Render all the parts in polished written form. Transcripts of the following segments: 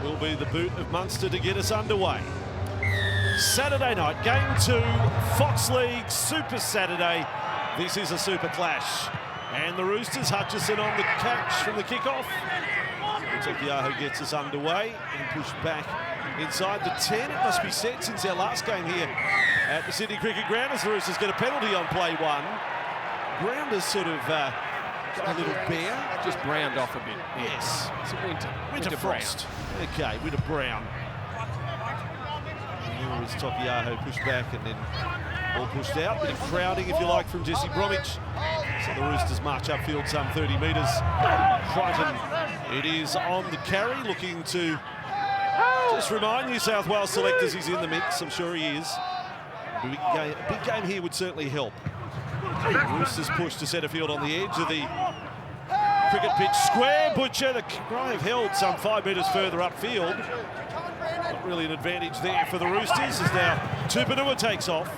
will be the boot of Munster to get us underway. Saturday night, game 2, Fox League Super Saturday. This is a super clash. And the Roosters, Hutchison on the catch from the kickoff. Tokiaho gets us underway and pushed back inside the 10. It must be said since our last game here at the Sydney Cricket Ground as the Roosters get a penalty on play 1. Ground has sort of got a little bare. Just browned off a bit. Yes. It's a winter frost. Okay, winter brown. Here is Tokiaho pushed back and then all pushed out. Bit of crowding, if you like, from Jesse Bromwich. So the Roosters march upfield some 30 metres. Crichton, it is on the carry, looking to just remind New South Wales selectors he's in the mix. I'm sure he is. A big game here would certainly help. Roosters push to centre field on the edge of the cricket pitch square. Butcher, the cry of held some 5 metres further upfield. Not really an advantage there for the Roosters as now Tupanua takes off.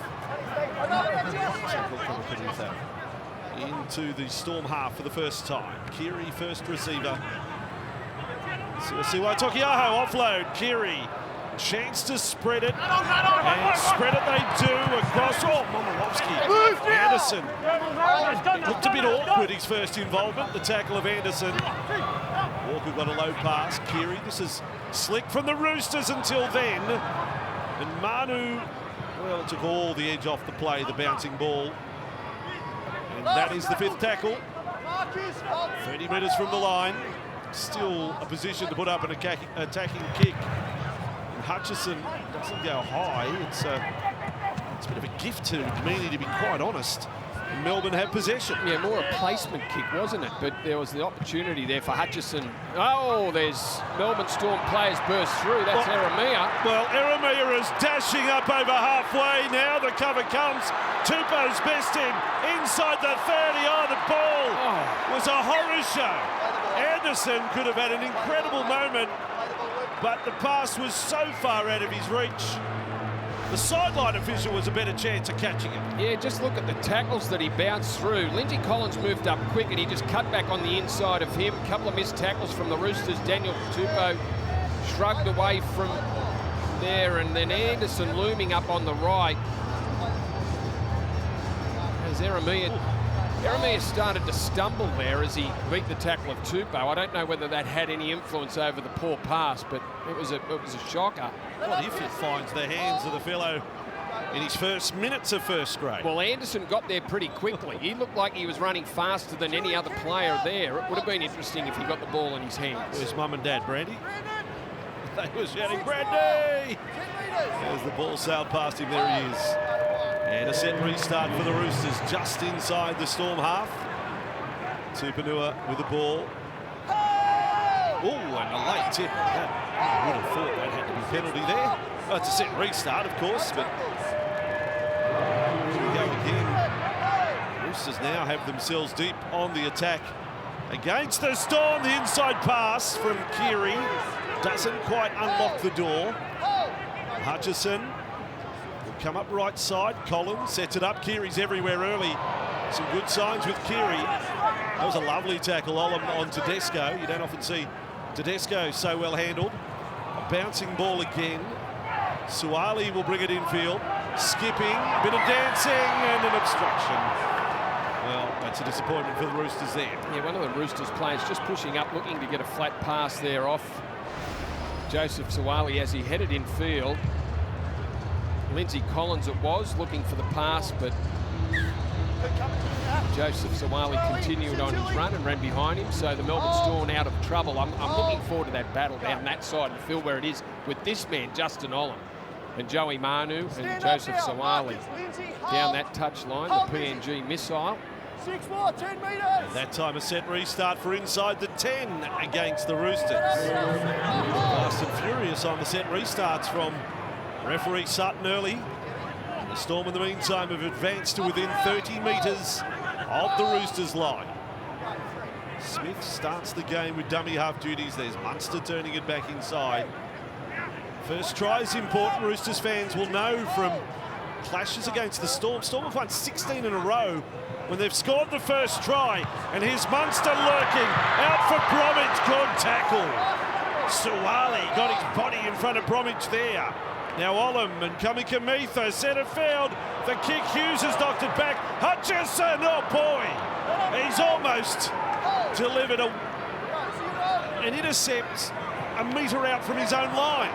Into the Storm half for the first time. Keary, first receiver. Siwa Tokiaho offload. Keary, chance to spread it. And spread it they do across. Oh, Momorowski. Anderson. Looked a bit awkward, his first involvement. The tackle of Anderson. Walker got a low pass. Keary, this is slick from the Roosters until then. And Manu, well, it took all the edge off the play, the bouncing ball. And that is the 5th tackle. 30 metres from the line. Still a position to put up an attacking kick. And Hutchison doesn't go high. It's a bit of a gift to Meany, to be quite honest. And Melbourne have possession. Yeah, more a placement kick, wasn't it? But there was the opportunity there for Hutchison. Oh, there's Melbourne Storm players burst through. That's Eremia. Well, Eremia is dashing up over halfway. Now the cover comes. Tupou's best inside the 30. Oh, the ball was a horror show. Anderson could have had an incredible moment, but the pass was so far out of his reach. The sideline official was a better chance of catching it. Yeah, just look at the tackles that he bounced through. Lindsay Collins moved up quick and he just cut back on the inside of him. A couple of missed tackles from the Roosters. Daniel Tupou shrugged away from there, and then Anderson looming up on the right. As Eremia started to stumble there as he beat the tackle of Tupou. I don't know whether that had any influence over the poor pass, but it was a shocker. What if it finds the hands of the fellow in his first minutes of first grade? Well, Anderson got there pretty quickly. He looked like he was running faster than any other player there. It would have been interesting if he got the ball in his hands. Where's Mum and Dad, Brandy? They were shouting, Brandy! As the ball sailed past him, there he is. And a set restart for the Roosters just inside the Storm half. Tupanua with the ball. Oh, and a late tip. I would have thought that had to be penalty there. Oh, it's a set restart, of course, but here we go again. Roosters now have themselves deep on the attack against the Storm. The inside pass from Keary doesn't quite unlock the door. Hutchison will come up right side. Collins sets it up. Keary's everywhere early. Some good signs with Keary. That was a lovely tackle on Tedesco. You don't often see Tedesco so well handled. A bouncing ball again. Suwali will bring it infield. Skipping, bit of dancing, and an obstruction. Well, that's a disappointment for the Roosters there. Yeah, one of the Roosters players just pushing up, looking to get a flat pass there off Joseph Suwali as he headed in field. Lindsay Collins it was, looking for the pass, but Joseph Suwali continued on his run and ran behind him, so the Melbourne Storm out of trouble. I'm looking forward to that battle down that side of the field where it is with this man, Justin Olam, and Joey Manu and Joseph Suwali down that touch line, the PNG missile. 6 more, 10 metres. That time a set restart for inside the 10 against the Roosters. Fast and furious on the set restarts from referee Sutton early. The Storm in the meantime have advanced to within 30 metres of the Roosters line. Smith starts the game with dummy half duties. There's Munster turning it back inside. First try is important. Roosters fans will know from clashes against the Storm. Storm have won 16 in a row when they've scored the first try. And here's Munster lurking out for Bromwich. Good tackle. Suwali got his body in front of Bromwich there. Now Olam and Kamikamitha centre field. The kick, Hughes has knocked it back. Hutchison, oh boy, he's almost delivered an intercept a metre out from his own line.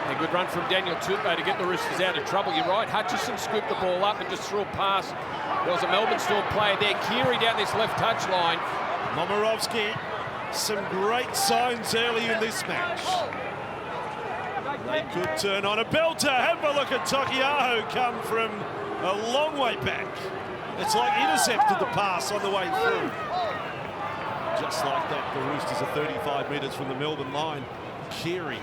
A good run from Daniel Tupou to get the Roosters out of trouble. You're right, Hutchison scooped the ball up and just threw a pass. There was a Melbourne Storm player there. Keary down this left touch line. Momirovski, some great signs early in this match. They could turn on a belter. Have a look at Takiaho come from a long way back. It's like intercepted the pass on the way through. Just like that, the Roosters are 35 metres from the Melbourne line. Keary,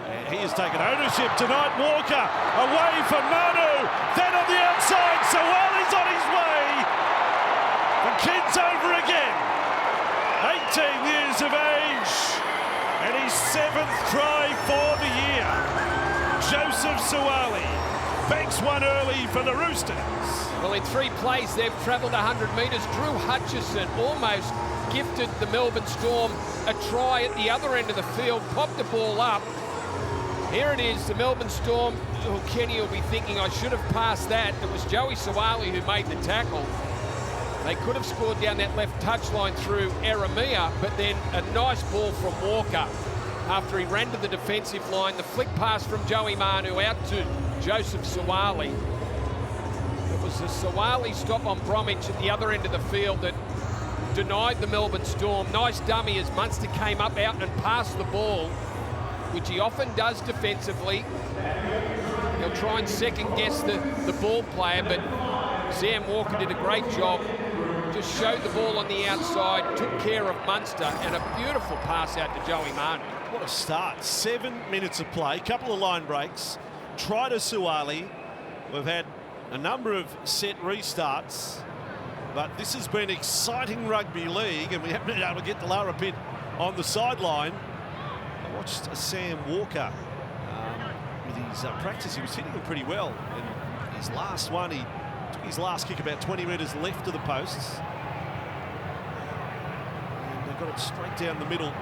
and he has taken ownership tonight. Walker away from Manu. Then on the outside, Suwali's on his way. The kid's over again. 18 years of age. And his 7th try for the year. Joseph Suwali banks one early for the Roosters. Well, in 3 plays, they've travelled 100 metres. Drew Hutchison almost gifted the Melbourne Storm a try at the other end of the field, popped the ball up. Here it is, the Melbourne Storm. Oh, Kenny will be thinking, I should have passed that. It was Joey Suwali who made the tackle. They could have scored down that left touchline through Eremia, but then a nice ball from Walker. After he ran to the defensive line, the flick pass from Joey Manu out to Joseph Suwali. It was the Suwali stop on Bromwich at the other end of the field that denied the Melbourne Storm. Nice dummy as Munster came up out and passed the ball, which he often does defensively. He'll try and second guess the ball player, but Sam Walker did a great job. Just showed the ball on the outside, took care of Munster, and a beautiful pass out to Joey Manu. What a start. 7 minutes of play, couple of line breaks. Try to Suwali. We've had a number of set restarts, but this has been exciting rugby league, and we haven't been able to get the lower pit on the sideline. I watched Sam Walker with his practice. He was hitting them pretty well. And his last one, he took his last kick about 20 metres left of the posts. And they got it straight down the middle.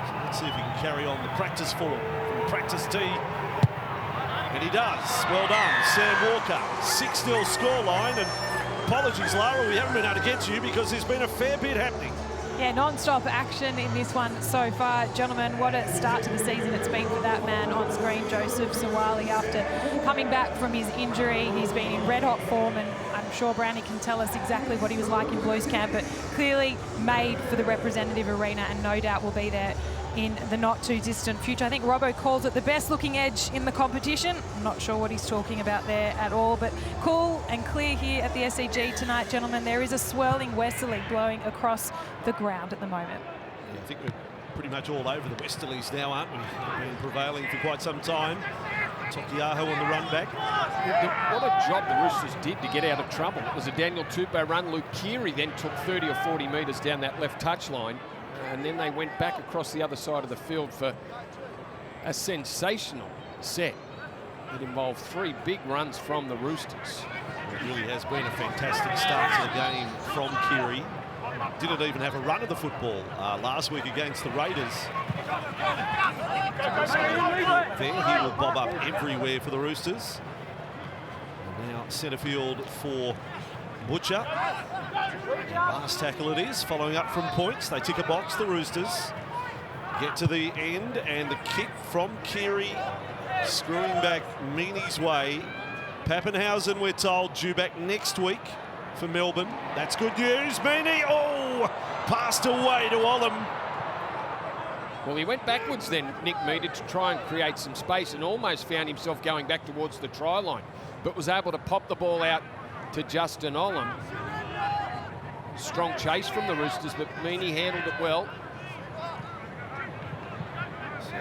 So let's see if he can carry on the practice form from practice tee. And he does. Well done, Sam Walker. 6-0 scoreline. And apologies, Lara, we haven't been able to get to you because there's been a fair bit happening. Yeah, non-stop action in this one so far. Gentlemen, what a start to the season it's been for that man on screen, Joseph Suwali. After coming back from his injury, he's been in red-hot form, and I'm sure Brownie can tell us exactly what he was like in Blues camp, but clearly made for the representative arena and no doubt will be there in the not-too-distant future. I think Robbo calls it the best-looking edge in the competition. I'm not sure what he's talking about there at all, but cool and clear here at the SCG tonight, gentlemen. There is a swirling westerly blowing across the ground at the moment. Yeah, I think we're pretty much all over the westerlies now, aren't we? They've been prevailing for quite some time. Takiaho on the run back. What a job the Roosters did to get out of trouble. It was a Daniel Tupou run. Luke Keary then took 30 or 40 metres down that left touch line. And then they went back across the other side of the field for a sensational set that involved 3 big runs from the Roosters. It really has been a fantastic start to the game from Keary. Didn't even have a run of the football last week against the Raiders. There, he will bob up everywhere for the Roosters. And now centre field for Butcher. Last tackle it is, following up from points. They tick a box, the Roosters. Get to the end, and the kick from Keary, screwing back Meaney's way. Pappenhausen, we're told, due back next week for Melbourne. That's good news. Meaney, oh, passed away to Olam. Well, he went backwards then, Nick Meader, to try and create some space and almost found himself going back towards the try line, but was able to pop the ball out to Justin Olam. Strong chase from the Roosters, but Meaney handled it well. So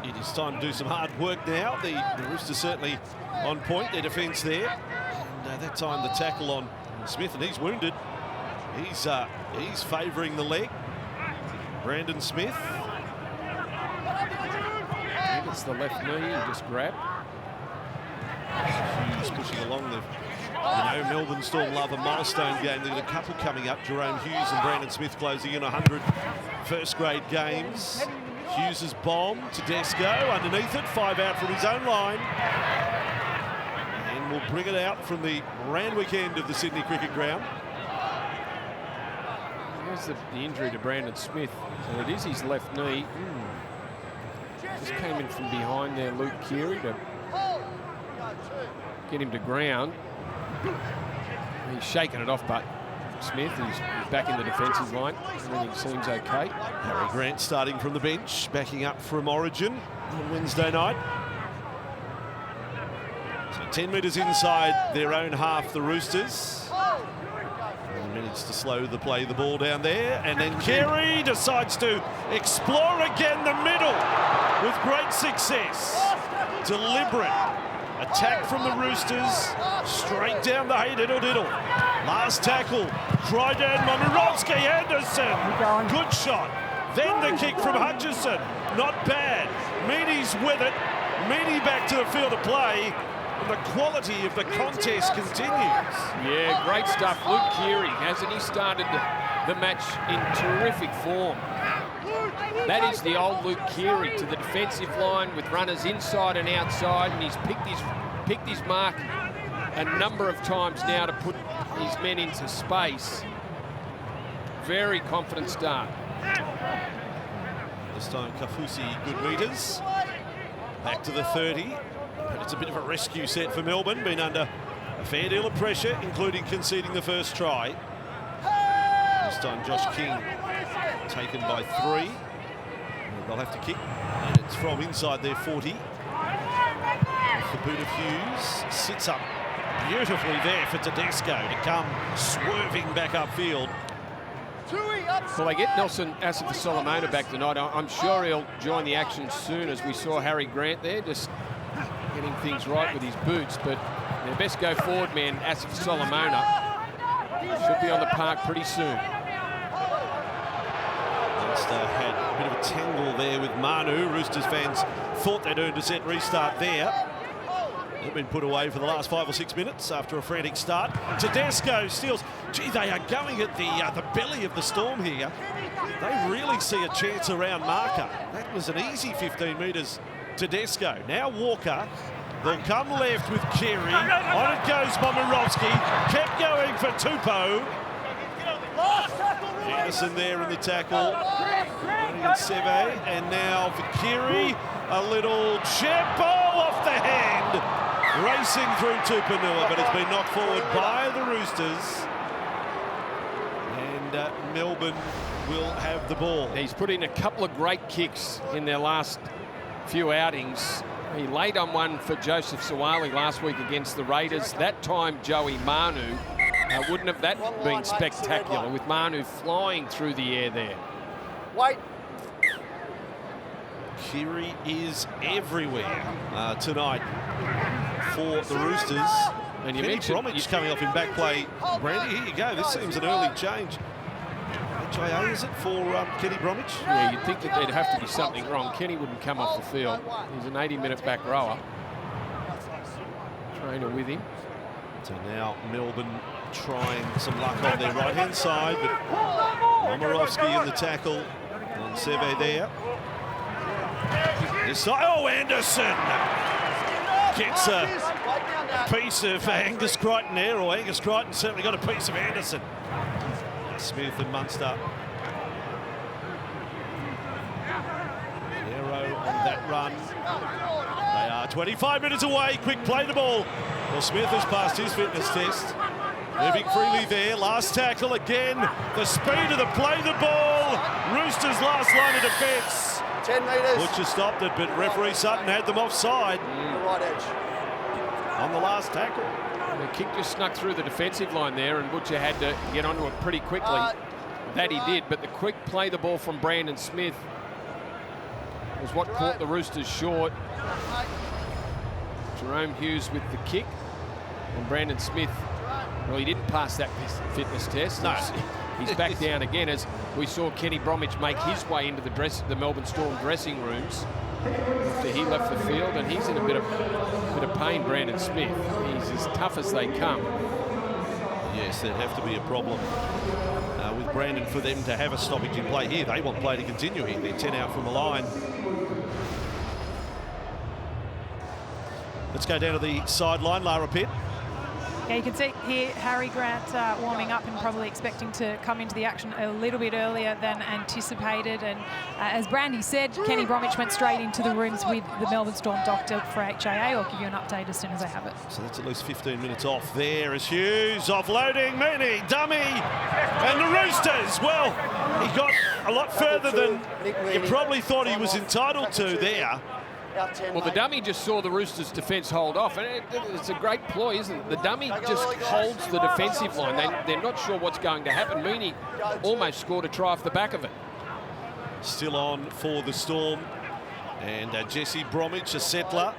it is time to do some hard work now. The Roosters certainly on point, their defence there. And that time the tackle on Smith, and he's wounded. He's favouring the leg. Brandon Smith. It's the left knee he just grabbed. Hughes pushing along the, Melbourne Storm love a milestone game. They've got a couple coming up. Jerome Hughes and Brandon Smith closing in 100 first grade games. Hughes' bomb to Desco, underneath it, 5 out from his own line. And will bring it out from the Randwick end of the Sydney Cricket Ground. There's the injury to Brandon Smith, and it is his left knee. Just came in from behind there, Luke Keary, to get him to ground. He's shaking it off, but Smith is back in the defensive line. Everything seems okay. Harry Grant starting from the bench, backing up from Origin on Wednesday night. So 10 metres inside their own half, the Roosters. Managed to slow the play, the ball down there, and then Keary decides to explore again the middle with great success. Deliberate attack from the Roosters, straight down the hey diddle diddle. Last tackle, Dryden Momirovski Anderson, good shot. Then the kick from Hutchison, not bad. Meany's with it, Meany back to the field of play. And the quality of the contest continues. Yeah, great stuff. Luke Keary, hasn't he started the match in terrific form? That is the old Luke Keary to the defensive line with runners inside and outside, and he's picked his mark a number of times now to put his men into space. Very confident start. This time Kafusi, good metres. Back to the 30. And it's a bit of a rescue set for Melbourne, been under a fair deal of pressure, including conceding the first try. This time Josh King taken by 3. And they'll have to kick, and it's from inside their 40. The boot of Hughes sits up beautifully there for Tedesco to come swerving back upfield. Well, they get Nelson Asif-Solomona back tonight. I'm sure he'll join the action soon, as we saw Harry Grant there, just getting things right with his boots. But their best go forward man, Asif-Solomona, should be on the park pretty soon. Leinster had a bit of a tangle there with Manu. Roosters fans thought they'd earned a set restart there. They've been put away for the last 5 or 6 minutes after a frantic start. Tedesco steals. Gee, they are going at the belly of the storm here. They really see a chance around marker. That was an easy 15 metres. Tedesco, now Walker. They'll come left with Keary. On it goes Momirovski. Kept going for Tupou. Anderson there in the tackle. Seve, and now for Keary. A little chip ball off the hand. Racing through Tupanua, but it's been knocked forward by the Roosters. And Melbourne will have the ball. He's put in a couple of great kicks in their last few outings. He laid on one for Joseph Sawali last week against the Raiders. That time Joey Manu. Wouldn't have that been spectacular with Manu flying through the air there? Wait. Keary is everywhere tonight for the Roosters. And you mentioned Bromwich coming off in back play. Brandy, here you go. This seems an early change. HIA, is it, for Kenny Bromwich? Yeah, you'd think that there'd have to be something wrong. Kenny wouldn't come off the field. He's an 80-minute back rower. Trainer with him. So now Melbourne trying some luck on their right-hand side, but Momirovski in the tackle on Seve there. Oh, Anderson gets a piece of Angus Crichton there, or Angus Crichton certainly got a piece of Anderson. Smith and Munster. Arrow on that run. They are 25 minutes away. Quick play the ball. Well, Smith has passed his fitness test. Moving freely there. Last tackle again. The speed of the play the ball. Roosters' last line of defence. 10 metres. Butcher stopped it, but referee Sutton had them offside. The right edge. On the last tackle. The kick just snuck through the defensive line there, and Butcher had to get onto it pretty quickly. That he did, but the quick play the ball from Brandon Smith was what caught the Roosters short. Jerome Hughes with the kick, and Brandon Smith, well, he didn't pass that fitness test. No. He's back down again, as we saw Kenny Bromwich make his way into the Melbourne Storm dressing rooms after he left the field, and he's in a bit of pain, Brandon Smith. He's as tough as they come. Yes, there'd have to be a problem with Brandon, for them to have a stoppage in play here. They want play to continue here. They're 10 out from the line. Let's go down to the sideline, Lara Pitt. Yeah, you can see here Harry Grant warming up and probably expecting to come into the action a little bit earlier than anticipated. And as Brandy said, Kenny Bromwich went straight into the rooms with the Melbourne Storm doctor for HIA. I'll give you an update as soon as I have it. So that's at least 15 minutes off there as Hughes offloading, Meany, dummy, and the Roosters. Well, he got a lot further than you probably thought he was entitled to there. Well, the dummy just saw the Roosters' defence hold off, and it's a great ploy, isn't it? The dummy just holds the defensive line. They're not sure what's going to happen. Meany almost scored a try off the back of it. Still on for the Storm. And Jesse Bromwich, a settler,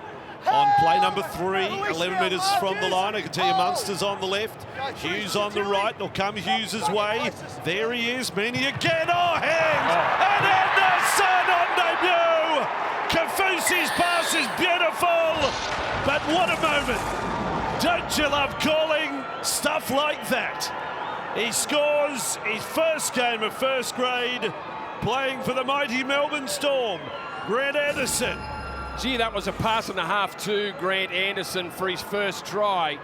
on play number 3, 11 metres from the line. I can tell you Munster's on the left, Hughes on the right. They'll come Hughes' way. There he is, Meany again. Oh, hands! And Anderson on debut! Kafusi's pass is beautiful, but what a moment. Don't you love calling stuff like that? He scores his first game of first grade, playing for the mighty Melbourne Storm. Grant Anderson. Gee, that was a pass and a half to Grant Anderson for his first try.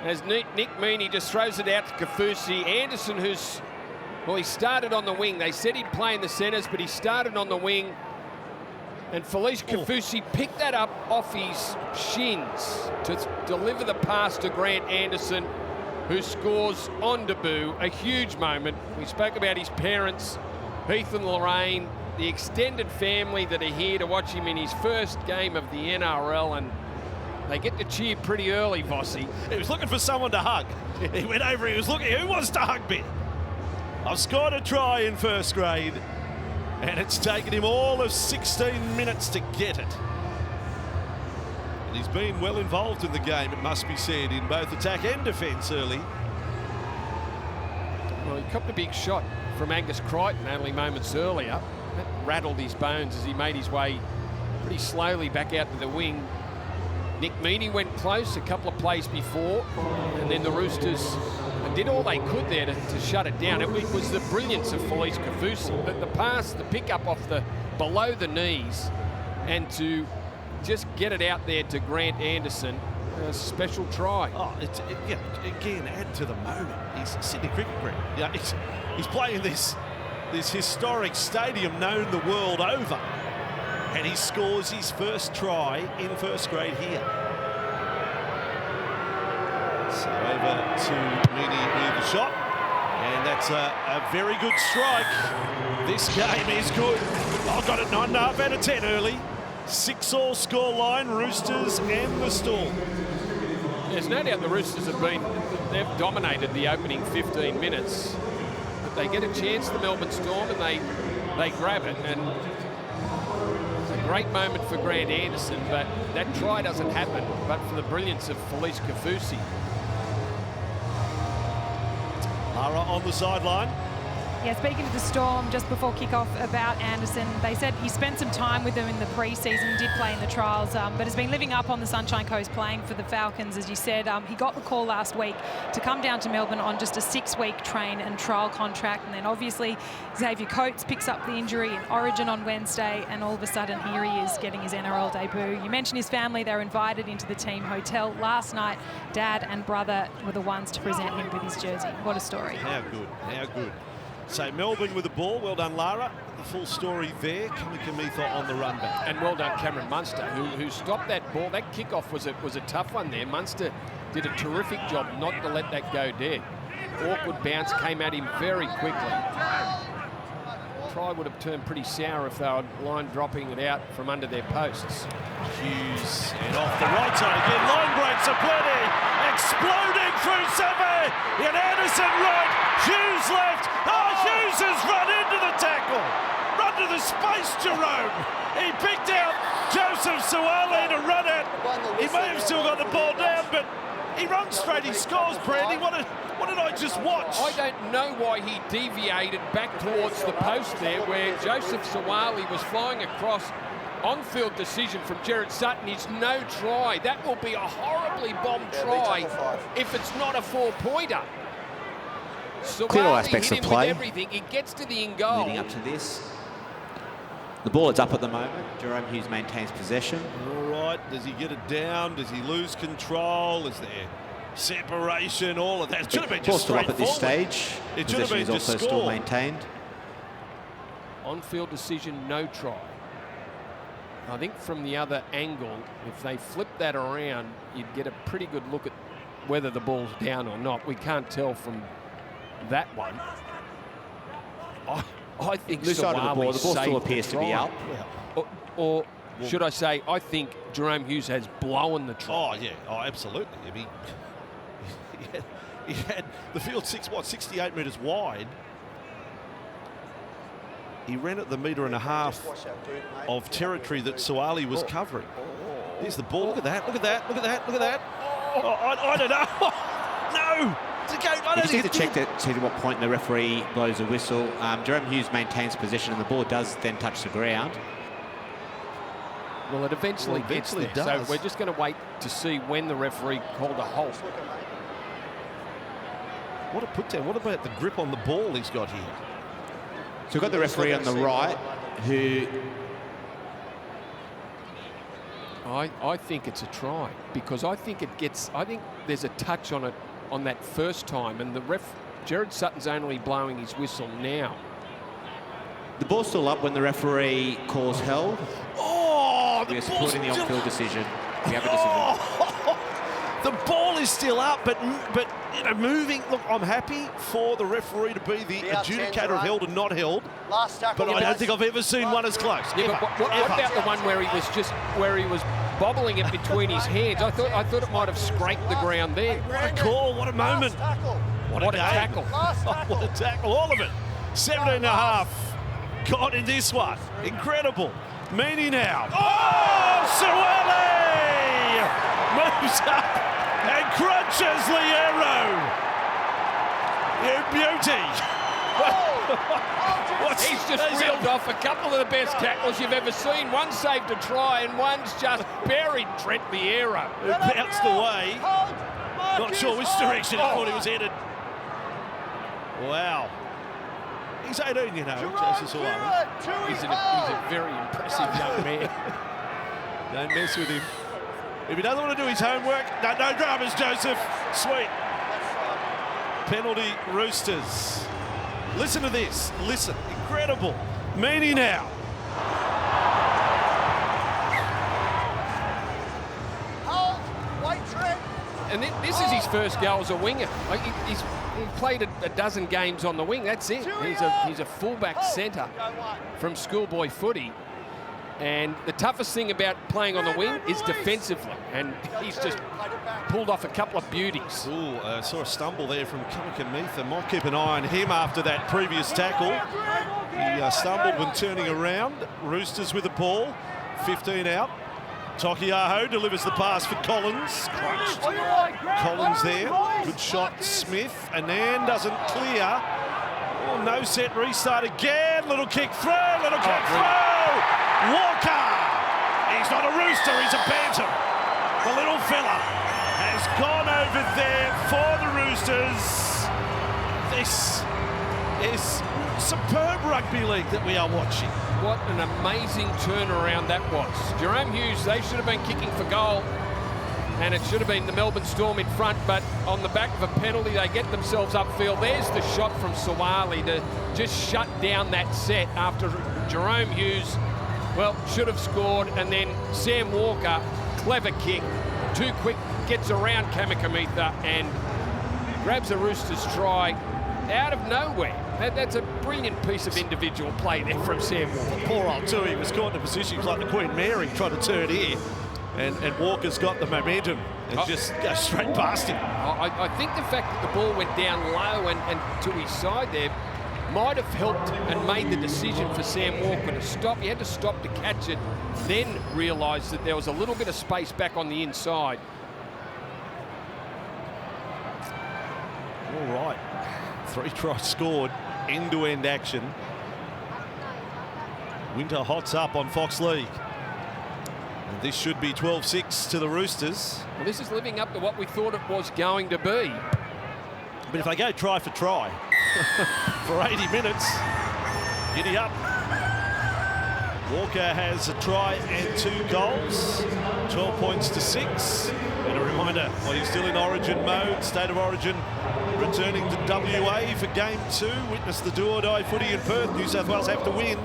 As Nick Meany just throws it out to Kafusi. Anderson, he started on the wing. They said he'd play in the centres, but he started on the wing. And Felice Kafusi picked that up off his shins to deliver the pass to Grant Anderson, who scores on debut. A huge moment. We spoke about his parents, Heath and Lorraine, the extended family that are here to watch him in his first game of the NRL, and they get to cheer pretty early, Vossi. He was looking for someone to hug. He went over, he was looking, who wants to hug me? I've scored a try in first grade. And it's taken him all of 16 minutes to get it. And he's been well involved in the game, it must be said, in both attack and defence early. Well, he copped a big shot from Angus Crichton only moments earlier. That rattled his bones as he made his way pretty slowly back out to the wing. Nick Meany went close a couple of plays before, and then the Roosters did all they could there to shut it down. It was the brilliance of Felice Kafusi. The pass, the pick up off the below the knees, and to just get it out there to Grant Anderson, a special try. Oh, yeah, again, add to the moment. He's Sydney Cricket Ground. Yeah, he's playing this historic stadium known the world over, and he scores his first try in first grade here. So over to Meany with the shot, and that's a very good strike. This game is good. I've got it 9.5 out of 10 early. 6-all score line, Roosters and the Storm. There's no doubt the Roosters they've dominated the opening 15 minutes. But they get a chance, the Melbourne Storm, and they grab it. And it's a great moment for Grant Anderson, but that try doesn't happen, but for the brilliance of Felice Kafusi. Lara on the sideline. Yeah, speaking to the Storm just before kickoff about Anderson, they said he spent some time with them in the pre-season, did play in the trials, but has been living up on the Sunshine Coast playing for the Falcons, as you said. He got the call last week to come down to Melbourne on just a 6-week train and trial contract, and then obviously Xavier Coates picks up the injury in Origin on Wednesday, and all of a sudden here he is getting his NRL debut. You mentioned his family, they were invited into the team hotel last night. Dad and brother were the ones to present him with his jersey. What a story. How good, how good. So Melbourne with the ball. Well done, Lara. The full story there. Kamika on the run back. And well done, Cameron Munster, who stopped that ball. That kickoff was a tough one there. Munster did a terrific job not to let that go dead. Awkward bounce came at him very quickly. Try would have turned pretty sour if they were line dropping it out from under their posts. Hughes, and off the right side again. Line breaks are plenty. Exploding through Seve. And Anderson right. Hughes left. Oh, Hughes has run into the tackle. Run to the space, Jerome. He picked out Joseph Suwale to run at. He may have still got the ball down, but he runs straight. He scores, Brandy. What did I just watch? I don't know why he deviated back towards the post there, where Joseph Suwale was flying across. On-field decision from Gerard Sutton is no try. That will be a horribly bombed try if it's not a 4-pointer. clear all Suwali aspects hit of him play. with everything. He gets to the in goal. Leading up to this. The ball is up at the moment. Jerome Hughes maintains possession. All right, does he get it down? Does he lose control? Is there separation? All of that. It should have been Ball just still up at this straightforward. stage. It should have Possession been is just also still score. maintained. On-field decision, no try. I think from the other angle, if they flip that around, you'd get a pretty good look at whether the ball's down or not. We can't tell from that one. I think Loose side of the ball. The ball still appears to be up. Or should I say, I think Jerome Hughes has blown the try. Oh, yeah. Oh, absolutely. I mean, he had the field 68 metres wide. He ran at the metre and a half of territory that Suwali was covering. Here's the ball. Look at that. Look at that. Look at that. Look at that. Oh, I don't know. No. I You don't just need think to check to see at what point the referee blows a whistle. Jerome Hughes maintains possession and the ball does then touch the ground. Well, it eventually gets there. So does. we're just going to wait to see when the referee called a halt. What a put down. What about the grip on the ball he's got here? So we've got the referee on the right who... I think it's a try because I think there's a touch on it on that first time, and Jared Sutton's only blowing his whistle now. The ball's still up when the referee calls held. Oh, We are supporting the on-field decision. We have a decision. The ball is still up, but you know, moving. Look, I'm happy for the referee to be the adjudicator of held and not held. Last tackle. But I don't think I've ever seen one as close. Yeah, but what about the one where he was bobbling it between his hands? I thought it might have scraped the ground there. What a call! What a moment! What a tackle! What a tackle! All of it. 17.5. Got in this one. Incredible. Meany now. Oh, Suwali moves up and crunches Liero. You beauty. He's just reeled off a couple of the best tackles you've ever seen. One saved a try and one's just buried Trent Liero. Who bounced away. Not sure which direction he thought he was headed. Wow. He's 18, you know, Joseph Suwali. He's a very impressive young man. Don't mess with him. If he doesn't want to do his homework, no dramas, Joseph. Sweet. Penalty, Roosters. Listen to this. Listen. Incredible. Meany now. And this is his first goal as a winger. He's played a dozen games on the wing. That's it. He's a fullback centre from schoolboy footy. And the toughest thing about playing on the wing is defensively. And he's just pulled off a couple of beauties. Ooh, saw a stumble there from Kamikamitha. Might keep an eye on him after that previous tackle. He stumbled when turning around. Roosters with the ball. 15 out. Tokiaho delivers the pass for Collins. Crunched. Collins there. Good shot. Smith. Anand doesn't clear. Oh, no set. Restart again. Little kick through. Little kick through. Walker. He's not a Rooster. He's a Bantam. The little fella has gone over there for the Roosters. This is superb rugby league that we are watching. What an amazing turnaround that was. Jerome Hughes, they should have been kicking for goal, and it should have been the Melbourne Storm in front, but on the back of a penalty, they get themselves upfield. There's the shot from Suwali to just shut down that set after Jerome Hughes, well, should have scored, and then Sam Walker, clever kick, too quick, gets around Kamikamitha and grabs a Roosters try out of nowhere. That's a brilliant piece of individual play there from Sam Walker. Poor old Tui was caught in a position like the Queen Mary trying to turn here. And Walker's got the momentum and just goes straight past him. I think the fact that the ball went down low and to his side there might have helped and made the decision for Sam Walker to stop. He had to stop to catch it, then realised that there was a little bit of space back on the inside. All right. 3 tries scored. End-to-end action. Winter hots up on Fox League. And this should be 12-6 to the Roosters. Well, this is living up to what we thought it was going to be. But if they go try for try, for 80 minutes. Giddy up. Walker has a try and 2 goals, 12 points to 6. And a reminder, while he's still in Origin mode, State of Origin returning to WA for Game 2. Witness the do-or-die footy in Perth. New South Wales have to win.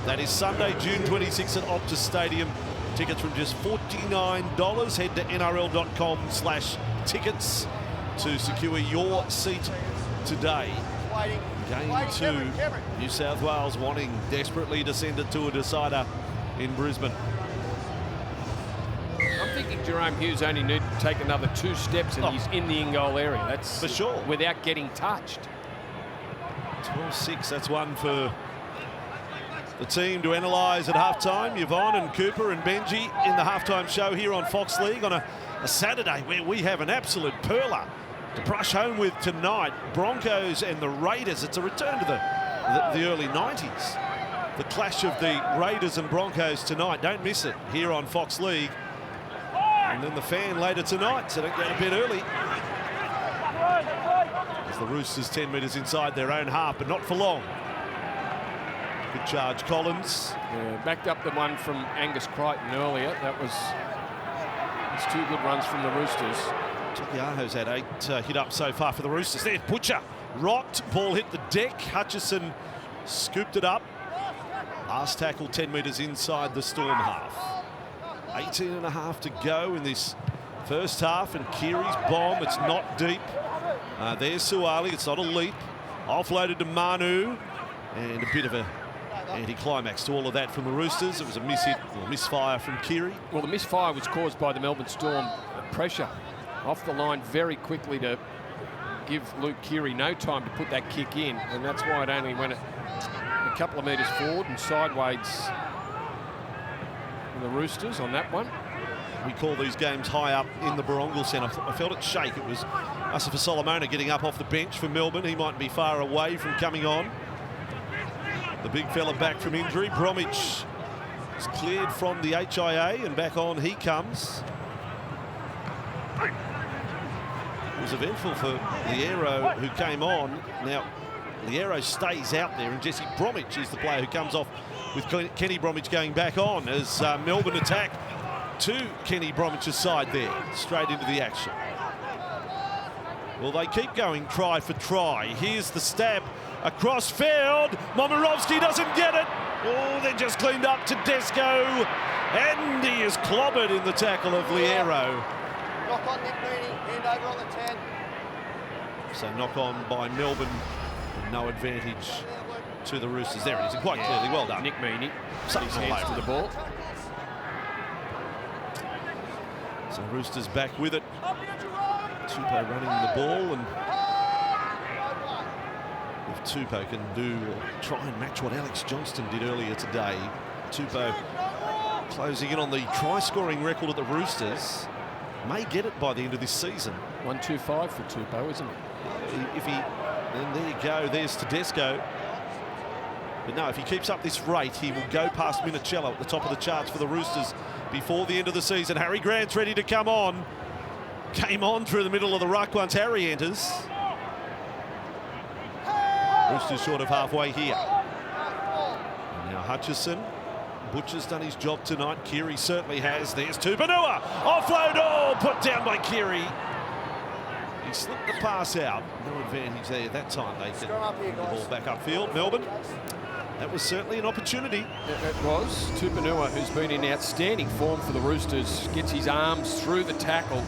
That is Sunday, June 26 at Optus Stadium. Tickets from just $49. Head to nrl.com/tickets to secure your seat today. Game 2, New South Wales wanting desperately to send it to a decider in Brisbane. I'm thinking Jerome Hughes only need to take another 2 steps and he's in the in-goal area. That's for sure. Without getting touched. 12-6, that's one for the team to analyse at halftime. Yvonne and Cooper and Benji in the halftime show here on Fox League on a Saturday where we have an absolute perler to brush home with tonight. Broncos and the Raiders. It's a return to the early 90s. The clash of the Raiders and Broncos tonight. Don't miss it here on Fox League. And then the Fan later tonight, so don't get a bit early. As the Roosters 10 metres inside their own half, but not for long. Good charge, Collins. Yeah, backed up the one from Angus Crichton earlier. That was 2 good runs from the Roosters. Tukiaho's had 8 hit up so far for the Roosters. There's Butcher. Rocked. Ball hit the deck. Hutchison scooped it up. Last tackle 10 metres inside the Storm half. 18.5 to go in this first half. And Keary's bomb. It's not deep. There's Suwali. It's not a leap. Offloaded to Manu. And a bit of a anti-climax to all of that from the Roosters. It was a miss-hit or misfire from Keary. Well, the misfire was caused by the Melbourne Storm pressure off the line very quickly to give Luke Keary no time to put that kick in, and that's why it only went a couple of metres forward and sideways for the Roosters on that one. We call these games high up in the Barongal Centre. I felt it shake. It was Asafa Solomona getting up off the bench for Melbourne. He might be far away from coming on. The big fella back from injury. Bromwich is cleared from the HIA and back on he comes. It was eventful for Liero, who came on. Now, Liero stays out there, and Jesse Bromwich is the player who comes off with Kenny Bromwich going back on as Melbourne attack to Kenny Bromwich's side there, straight into the action. Well, they keep going try for try. Here's the stab across field. Momirovski doesn't get it. Oh, they're just cleaned up to Desco. And he is clobbered in the tackle of Liero. Knock on Nick Mooney, hand over on the 10. So knock on by Melbourne, no advantage to the Roosters. There it is, quite clearly, well done. Nick Meaney, his Something hands to the ball. So Roosters back with it. Tupou running the ball, and if Tupou can try and match what Alex Johnston did earlier today, Tupou closing in on the try-scoring record at the Roosters. May get it by the end of this season. 125 for Tupou, isn't it? Then there you go, there's Tedesco. But no, if he keeps up this rate, he will go past Minicello at the top of the charts for the Roosters before the end of the season. Harry Grant's ready to come on. Came on through the middle of the ruck once Harry enters. Roosters short of halfway here. And now Hutchison. Butcher's done his job tonight. Keary certainly has. There's Tupanua. Offload. Oh, put down by Keary. He slipped the pass out. No advantage there that time. They can bring the ball back upfield. Melbourne. That was certainly an opportunity. It was. Tupanua, who's been in outstanding form for the Roosters, gets his arms through the tackle.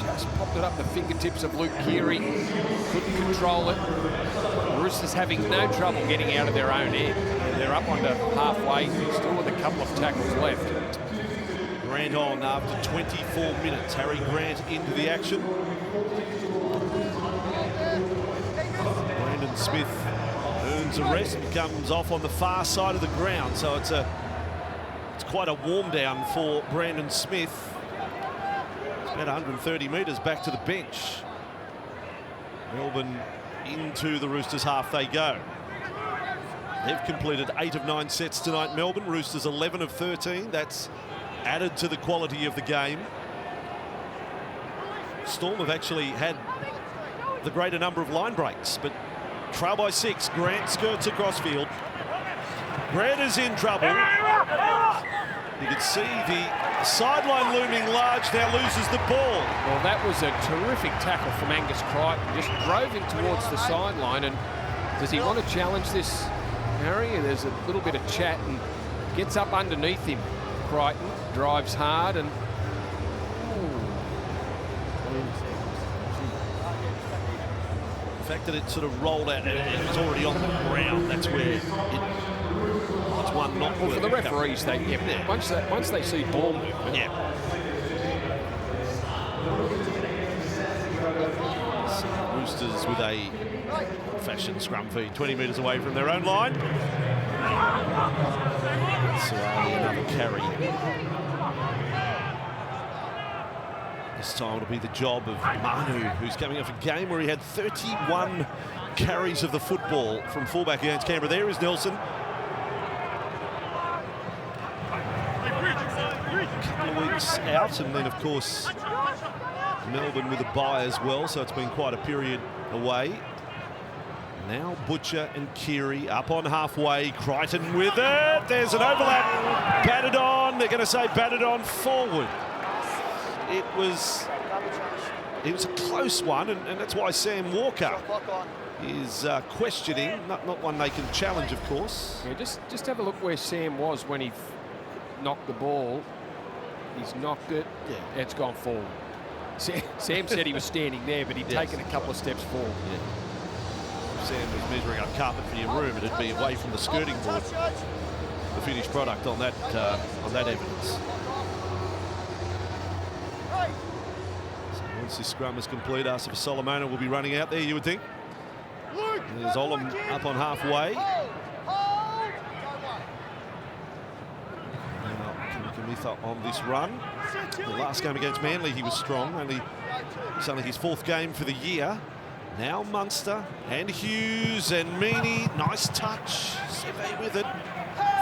Just popped it up the fingertips of Luke Keary. Couldn't control it. The Roosters having no trouble getting out of their own end. They're up onto halfway, still with a couple of tackles left. Grant on after 24 minutes. Harry Grant into the action. Brandon Smith earns a rest and comes off on the far side of the ground. So it's quite a warm down for Brandon Smith. About 130 metres back to the bench. Melbourne into the Roosters half they go. They've completed 8 of 9 sets tonight, Melbourne. Roosters 11 of 13. That's added to the quality of the game. Storm have actually had the greater number of line breaks, but Trail by 6. Grant skirts across field. Grant is in trouble. You can see the sideline looming large, now loses the ball. Well, that was a terrific tackle from Angus Crichton. Just drove him towards the sideline. And does he want to challenge this, Harry? There's a little bit of chat and gets up underneath him. Crichton drives hard and... The fact that it sort of rolled out and it was already on the ground, that's where it's one not well, for the referees, once they see ball movement. Yeah. So Roosters with a fashion scrum feed 20 metres away from their own line. So another carry. This time it'll be the job of Manu, who's coming off a game where he had 31 carries of the football from fullback against Canberra. There is Nelson. A couple of weeks out, and then of course Melbourne with a bye as well, so it's been quite a period away. Now Butcher and Keary up on halfway. Crichton with it. There's an overlap. Batted on. They're going to say batted on forward. It was a close one, and that's why Sam Walker is questioning. Not one they can challenge, of course. Yeah, just have a look where Sam was when he knocked the ball. He's knocked it. Yeah. It's gone forward. Sam said he was standing there, but he'd taken a couple of steps forward. Yeah. If Sam was measuring up carpet for your room, it'd be away from the skirting board. The finished product on that evidence. Once this scrum is complete, Arthur Solomona will be running out there, you would think. There's Olam up on halfway. Now, Kamitha on this run. The last game against Manly, he was strong. It's only his 4th game for the year. Now Munster and Hughes and Meaney. Nice touch. Seve with it.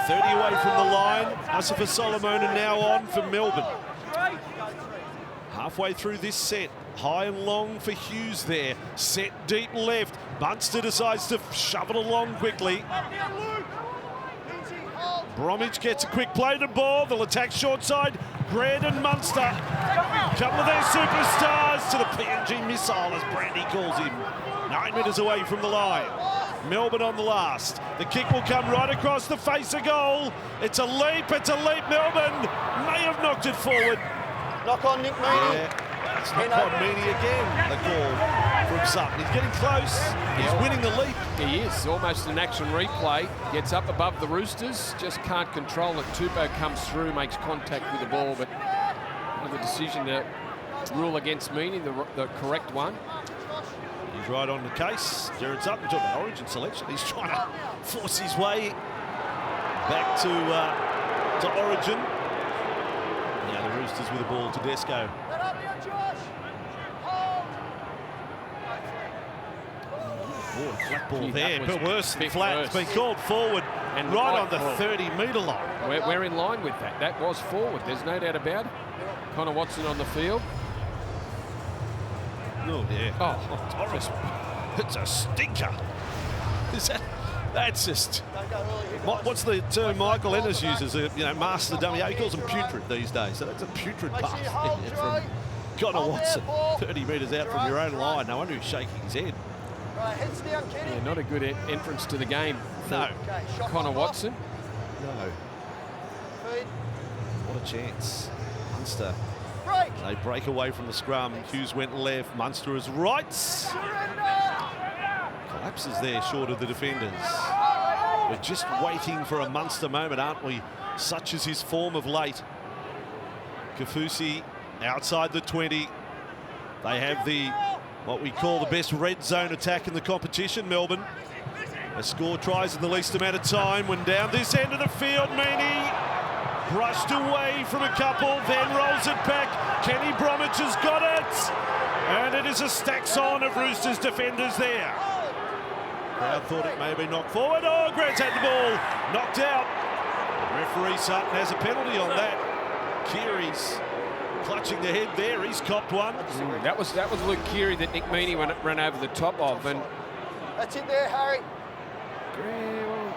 30 away from the line. Arthur Solomona now on for Melbourne. Halfway through this set, high and long for Hughes there. Set deep left. Munster decides to shove it along quickly. Bromwich gets a quick play to ball. They'll attack short side. Grant and Munster. A couple of their superstars to the PNG missile, as Brandy calls him. 9 metres away from the line. Melbourne on the last. The kick will come right across the face of goal. It's a leap. Melbourne may have knocked it forward. Knock on Nick Meaney. Yeah, it's knock on Meaney again. The call from Sutton. He's getting close. He's winning the leap. He is. Almost an action replay. Gets up above the Roosters. Just can't control it. Tupou comes through, makes contact with the ball, but the decision to rule against Meaney, the correct one. He's right on the case. Jared Sutton took an origin selection. He's trying to force his way back to origin. Now the Roosters with the ball to Desco. Oh, flat ball there, but worse than flat. It's been called forward and right on the 30-metre line. We're in line with that. That was forward. There's no doubt about it. Connor Watson on the field. Oh, yeah. Oh, it's a stinker. That's just... What's the term Michael Ennis uses? Master dummy. He calls them putrid these days. So that's a putrid pass from Connor Watson. 30 metres out from your own line. No wonder he's shaking his head. Yeah, not a good entrance to the game for Connor Watson. No. What a chance. Munster. They break away from the scrum. Hughes went left. Munster is right. Collapses there short of the defenders. We're just waiting for a Munster moment, aren't we? Such is his form of late. Kafusi outside the 20. They have what we call the best red zone attack in the competition, Melbourne. They score tries in the least amount of time. When down this end of the field, Meaney brushed away from a couple, then rolls it back. Kenny Bromwich has got it. And it is a stacks on of Roosters defenders there. Crowd thought it may be knocked forward. Oh, Grant's had the ball knocked out. Referee Sutton has a penalty on that. Keary's clutching the head there. He's copped one. That was Luke Keary that Nick Meaney ran over the top of, and That's it there, Harry. Yeah, well,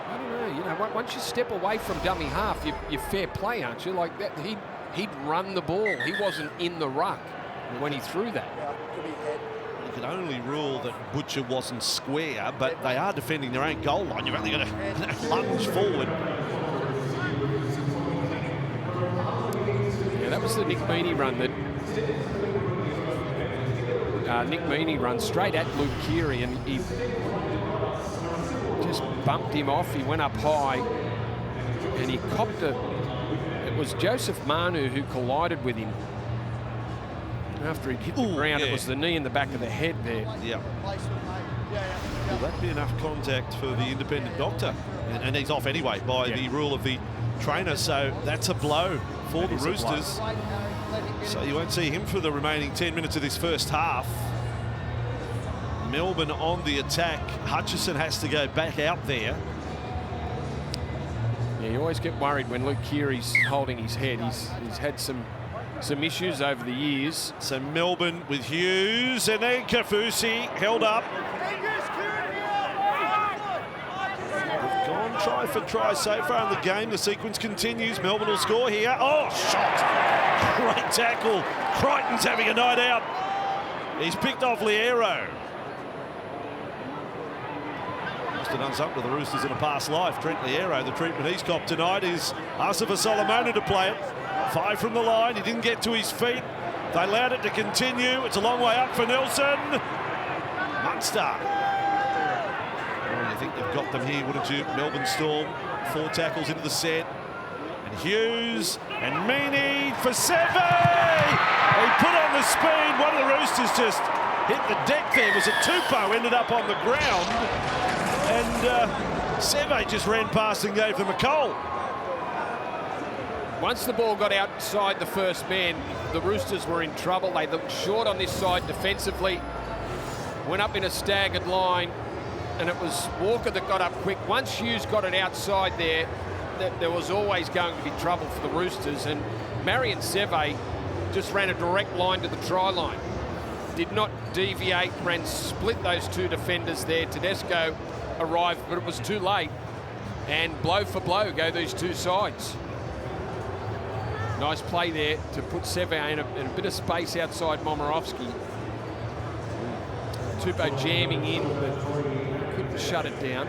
I don't know. You know, once you step away from dummy half, you're fair play, aren't you? Like that, he'd run the ball. He wasn't in the ruck when he threw that. Yeah, could be head. You can only rule that Butcher wasn't square, but they are defending their own goal line. You've only got to lunge forward. Yeah, that was the Nick Meaney run that Nick Meaney run straight at Luke Keary, and he just bumped him off. He went up high, and he copped a. It was Joseph Manu who collided with him. After he'd hit the ground, yeah. It was the knee in the back of the head there. Yeah. Will that be enough contact for the independent doctor? And he's off anyway by the rule of the trainer, so that's a blow for the Roosters. So you won't see him for the remaining 10 minutes of this first half. Melbourne on the attack. Hutchison has to go back out there. Yeah, you always get worried when Luke Keary's holding his head. He's had some issues over the years. So Melbourne with Hughes, and then Kafusi held up. They've gone try for try so far in the game. The sequence continues. Melbourne will score here. Oh, shot! Great tackle. Crichton's having a night out. He's picked off Liero. Must have done something to the Roosters in a past life. Trent Liero, the treatment he's copped tonight is asking for Solomona to play it. 5 from the line. He didn't get to his feet. They allowed it to continue. It's a long way up for Nelson. Munster. Oh, you think you've got them here, wouldn't you? Melbourne Storm, 4 tackles into the set. And Hughes and Meaney for Seve. He put on the speed. One of the Roosters just hit the deck there. It was a Tupou, ended up on the ground. And Seve just ran past and gave them a coal. Once the ball got outside the first man, the Roosters were in trouble. They looked short on this side defensively, went up in a staggered line, and it was Walker that got up quick. Once Hughes got it outside there was always going to be trouble for the Roosters, and Marion Seve just ran a direct line to the try line. Did not deviate, split those 2 defenders there. Tedesco arrived, but it was too late. And blow for blow go these 2 sides. Nice play there to put Seve in a bit of space outside Momorowski. Tupou jamming in, but couldn't shut it down.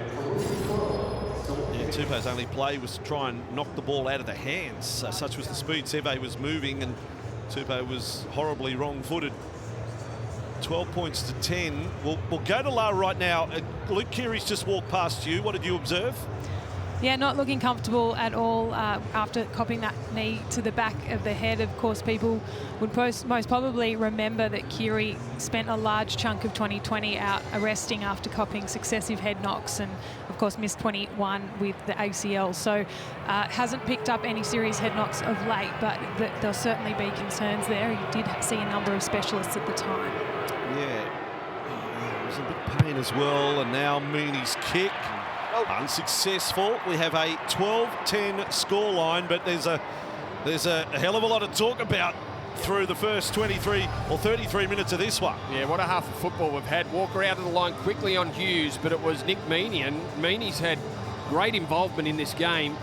Yeah, Tupou's only play was to try and knock the ball out of the hands. Such was the speed Seve was moving, and Tupou was horribly wrong-footed. 12 points to 10. We'll go to Lara right now. Luke Keary's just walked past you. What did you observe? Yeah, not looking comfortable at all after copping that knee to the back of the head. Of course, people would most probably remember that Keary spent a large chunk of 2020 out arresting after copping successive head knocks, and of course missed 21 with the ACL. So hasn't picked up any serious head knocks of late, but there'll certainly be concerns there. He did see a number of specialists at the time. Yeah, it was a bit of pain as well, and now Meaney's kick. Unsuccessful. We have a 12-10 scoreline, but there's a hell of a lot of talk about through the first 23 or 33 minutes of this one. Yeah, what a half of football we've had. Walker out of the line quickly on Hughes, but it was Nick Meaney, and Meaney's had great involvement in this game.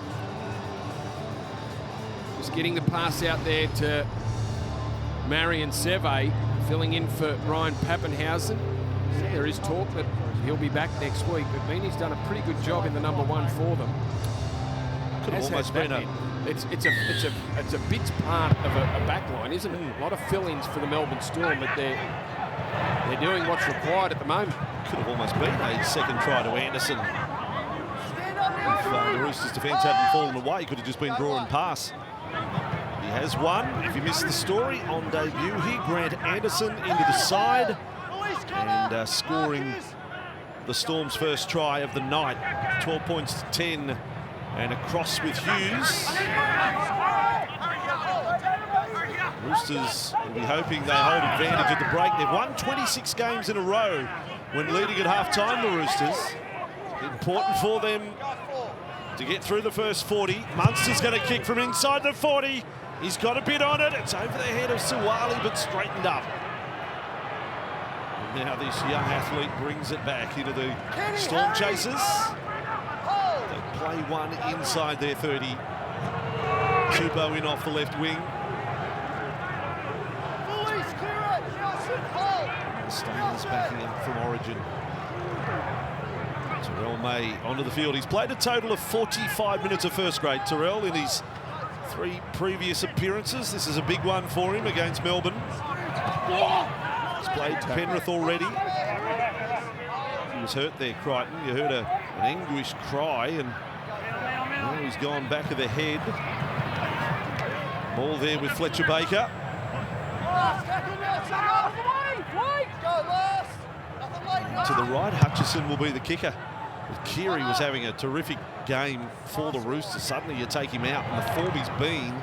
Just getting the pass out there to Marion Seve, filling in for Ryan Pappenhausen. There is talk that he'll be back next week, but Meaney's done a pretty good job in the number 1 for them. Could have almost been it's a big part of a back line, isn't it? A lot of fill-ins for the Melbourne Storm, but they're doing what's required at the moment. Could have almost been a second try to Anderson. If the Roosters' defence hadn't fallen away, could have just been draw and pass. He has one. If you missed the story, on debut here, Grant Anderson into the side and scoring the Storm's first try of the night. 12 points to 10, and across with Hughes. Roosters will be hoping they hold advantage at the break. They've won 26 games in a row when leading at half-time, the Roosters. Important for them to get through the first 40. Munster's going to kick from inside the 40. He's got a bit on it. It's over the head of Suwali, but straightened up. Now this young athlete brings it back into the Storm Chasers. They play one inside their 30. Tupou in off the left wing. Staines backing up from Origin. Terrell May onto the field. He's played a total of 45 minutes of first grade, Terrell, in his 3 previous appearances. This is a big one for him against Melbourne. He's played Penrith already. He was hurt there, Crichton. You heard an anguished cry, and now he's gone back of the head. Ball there with Fletcher Baker. To the right, Hutchison will be the kicker. Keary was having a terrific game for the Roosters. Suddenly you take him out, and the form he's been.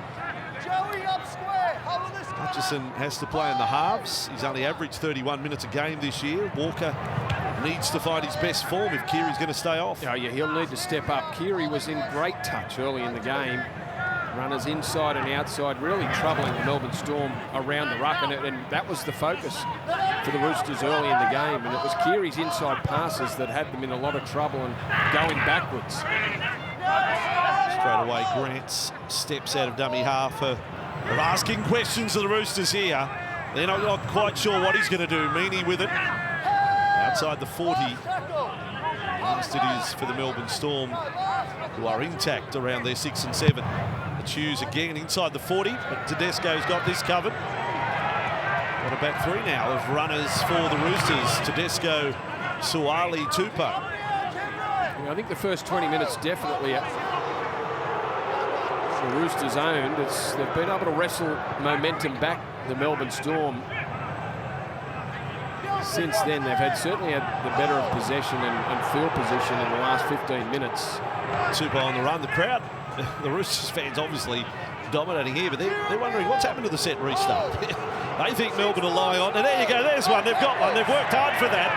Hutchison has to play in the halves. He's only averaged 31 minutes a game this year. Walker needs to find his best form if Keary's going to stay off. Oh, yeah, he'll need to step up. Keary was in great touch early in the game. Runners inside and outside, really troubling the Melbourne Storm around the ruck, and that was the focus for the Roosters early in the game. And it was Keary's inside passes that had them in a lot of trouble and going backwards. Straight away, Grant steps out of dummy half. They're asking questions to the Roosters here. They're not quite sure what he's going to do. Meany with it. Outside the 40. Last it is for the Melbourne Storm, who are intact around their 6 and 7. The Chews again inside the 40, but Tedesco's got this covered. Got a back 3 now of runners for the Roosters. Tedesco, Suaalii, Tupou. Yeah, I think the first 20 minutes definitely the Roosters owned. They've been able to wrestle momentum back, the Melbourne Storm. Since then, they've certainly had the better of possession and field position in the last 15 minutes. Tupou on the run. The crowd, the Roosters fans obviously dominating here, but they're wondering what's happened to the set restart. They think Melbourne are lying on. And there you go, there's one. They've got one. They've worked hard for that.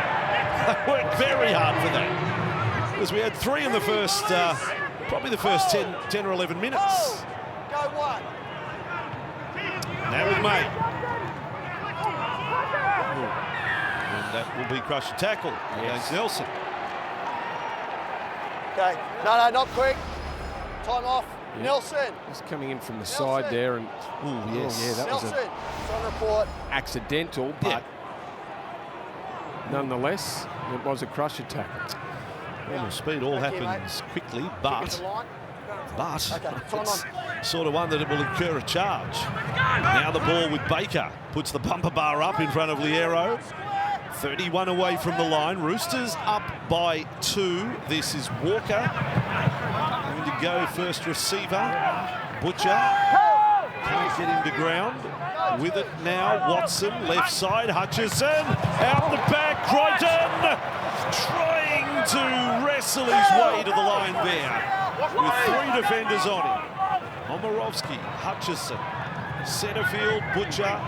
They worked very hard for that. Because we had 3 in the first, probably the first 10 or 11 minutes. Go one. Now with May. And that will be crushed tackle against Nelson. Okay, no, not quick. Time off. Yeah. Nelson. Just coming in from the side there, and yes. yeah, that Nelson. was It's on report. accidental, but nonetheless, it was a crusher tackle. Well, speed all happens quickly, but it's sort of one that it will incur a charge. Now the ball with Baker puts the bumper bar up in front of Liero. 31 away from the line. Roosters up by 2. This is Walker. Going to go first receiver. Butcher. Can't get him to ground. With it now, Watson. Left side, Hutchison. Out the back, Crichton. Trying to wrestle his way to the line there. With 3 defenders on him. Omorovsky, Hutchison. Centre field, Butcher.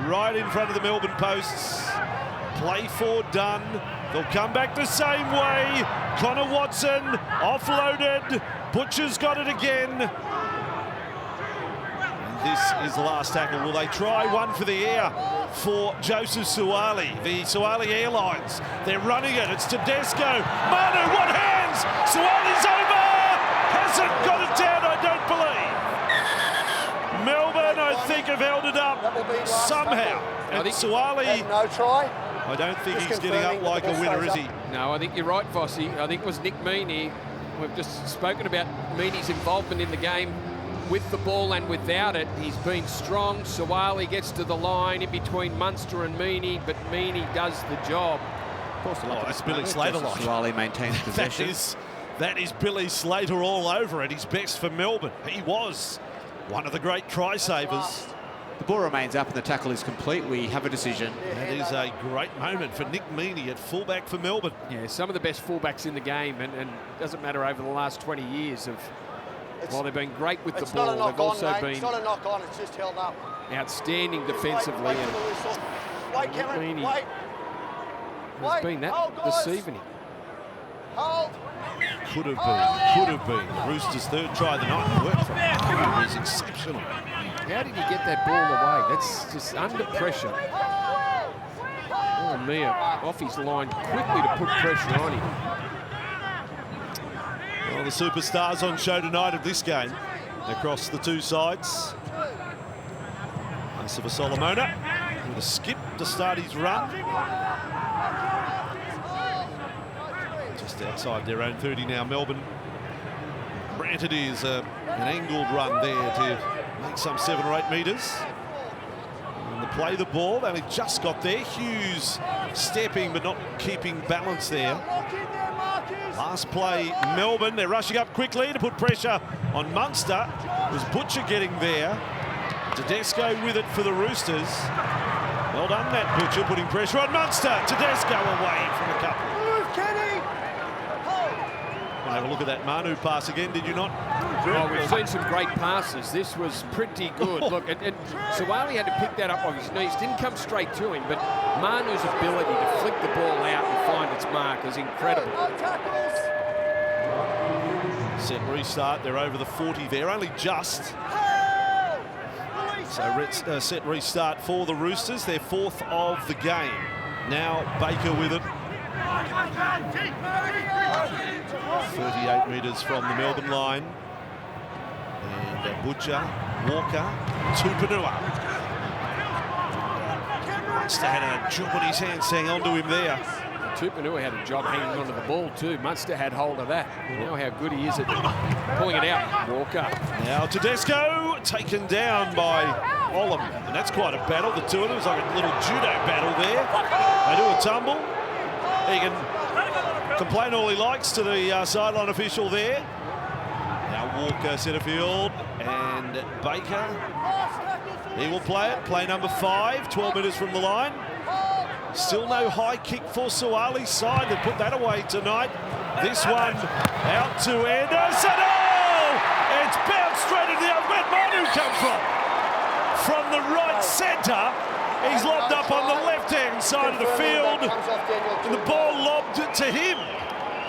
Right in front of the Melbourne posts. Play 4 done. They'll come back the same way. Connor Watson offloaded. Butcher's got it again. And this is the last tackle. Will they try one for the air for Joseph Suaalii? The Suaalii Airlines. They're running it. It's Tedesco. Manu, what hands? Suaalii's over. Hasn't got it down, I don't believe. Melbourne, I think, have held it up somehow. And Suaalii. No try. I don't think he's getting up like a winner, is he? No, I think you're right, Vossi. I think it was Nick Meany. We've just spoken about Meany's involvement in the game with the ball and without it. He's been strong. Suaalii gets to the line in between Munster and Meany, but Meany does the job. Of course, that's Billy Slater. Suaalii maintains possession. That is Billy Slater all over at his best for Melbourne. He was one of the great try savers. The ball remains up and the tackle is complete. We have a decision. That is a great moment for Nick Meany at fullback for Melbourne. Yeah, some of the best fullbacks in the game, and it doesn't matter over the last 20 years of, while they've been great with the ball, they've also been It's not a knock on, it's just held up. outstanding defensively. Wait, Cameron, Meany wait. has been that this evening. Hold. Could have been. The Roosters' 3rd try of the night. The work from him is exceptional. How did he get that ball away? That's just under pressure. Mia off his line quickly to put pressure on him. Well, the superstars on show tonight of this game across the two sides. Asava Solomona with a skip to start his run. Just outside their own 30 now, Melbourne. Granted is an angled run there to make some 7 or 8 metres. And to play the ball, they only just got there. Hughes stepping but not keeping balance there. Last play, Melbourne. They're rushing up quickly to put pressure on Munster. It was Butcher getting there. Tedesco with it for the Roosters. Well done, Matt Butcher, putting pressure on Munster. Tedesco away from a couple. Have a look at that Manu pass again, did you not? Oh, we've seen some great passes. This was pretty good. Look, and Sawali had to pick that up off his knees. Didn't come straight to him, but Manu's ability to flick the ball out and find its mark is incredible. Set restart, they're over the 40 there, only just. So set restart for the Roosters, their 4th of the game. Now Baker with it. 38 metres from the Melbourne line. And Butcher, Walker, Tupanua. Munster had a job on his hands, hang on to him there. Tupanua had a job hanging onto the ball too. Munster had hold of that. You know how good he is at pulling it out. Walker. Now Tedesco taken down by Olam. And that's quite a battle. The two of them, it's like a little judo battle there. They do a tumble. He can complain all he likes to the sideline official there. Now Walker centre field and Baker. He will play it. Play number 5, 12 metres from the line. Still no high kick for Suwali's side to put that away tonight. This one out to Anderson. Oh! It's bounced straight into the... Where'd Manu come from? From the right centre. He's lobbed up on the left-hand side of the field. And the ball lobbed it to him.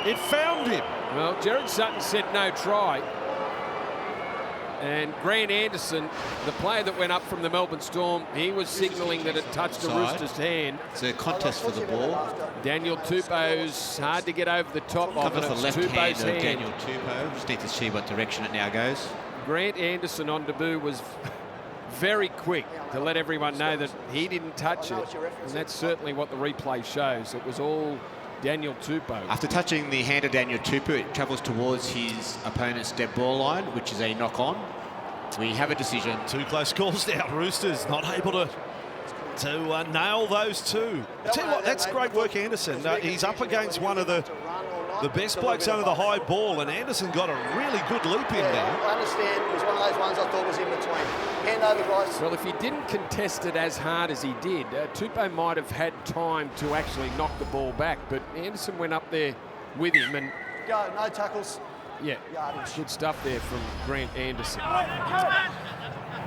It found him. Well, Jared Sutton said no try. And Grant Anderson, the player that went up from the Melbourne Storm, he was signalling that it touched the Roosters' hand. It's a contest for the ball. Daniel Tupou's hard to get over the top of it. Comes off the left hand of Daniel Tupou. Just need to see what direction it now goes. Grant Anderson on debut was very quick to let everyone know that he didn't touch it. And that's certainly what the replay shows. It was all Daniel Tupou. After touching the hand of Daniel Tupou, it travels towards his opponent's dead ball line, which is a knock-on. We have a decision. 2 close calls now. Roosters not able to nail those two. I tell you what, that's great work, Anderson. He's up against one of the best blokes under the high ball, and Anderson got a really good leap in there. I understand. It was one of those ones I thought was in between. Hand over, guys. Well, if he didn't contest it as hard as he did, Tupou might have had time to actually knock the ball back, but Anderson went up there with him and... Go, no tackles. Yeah, good stuff there from Grant Anderson.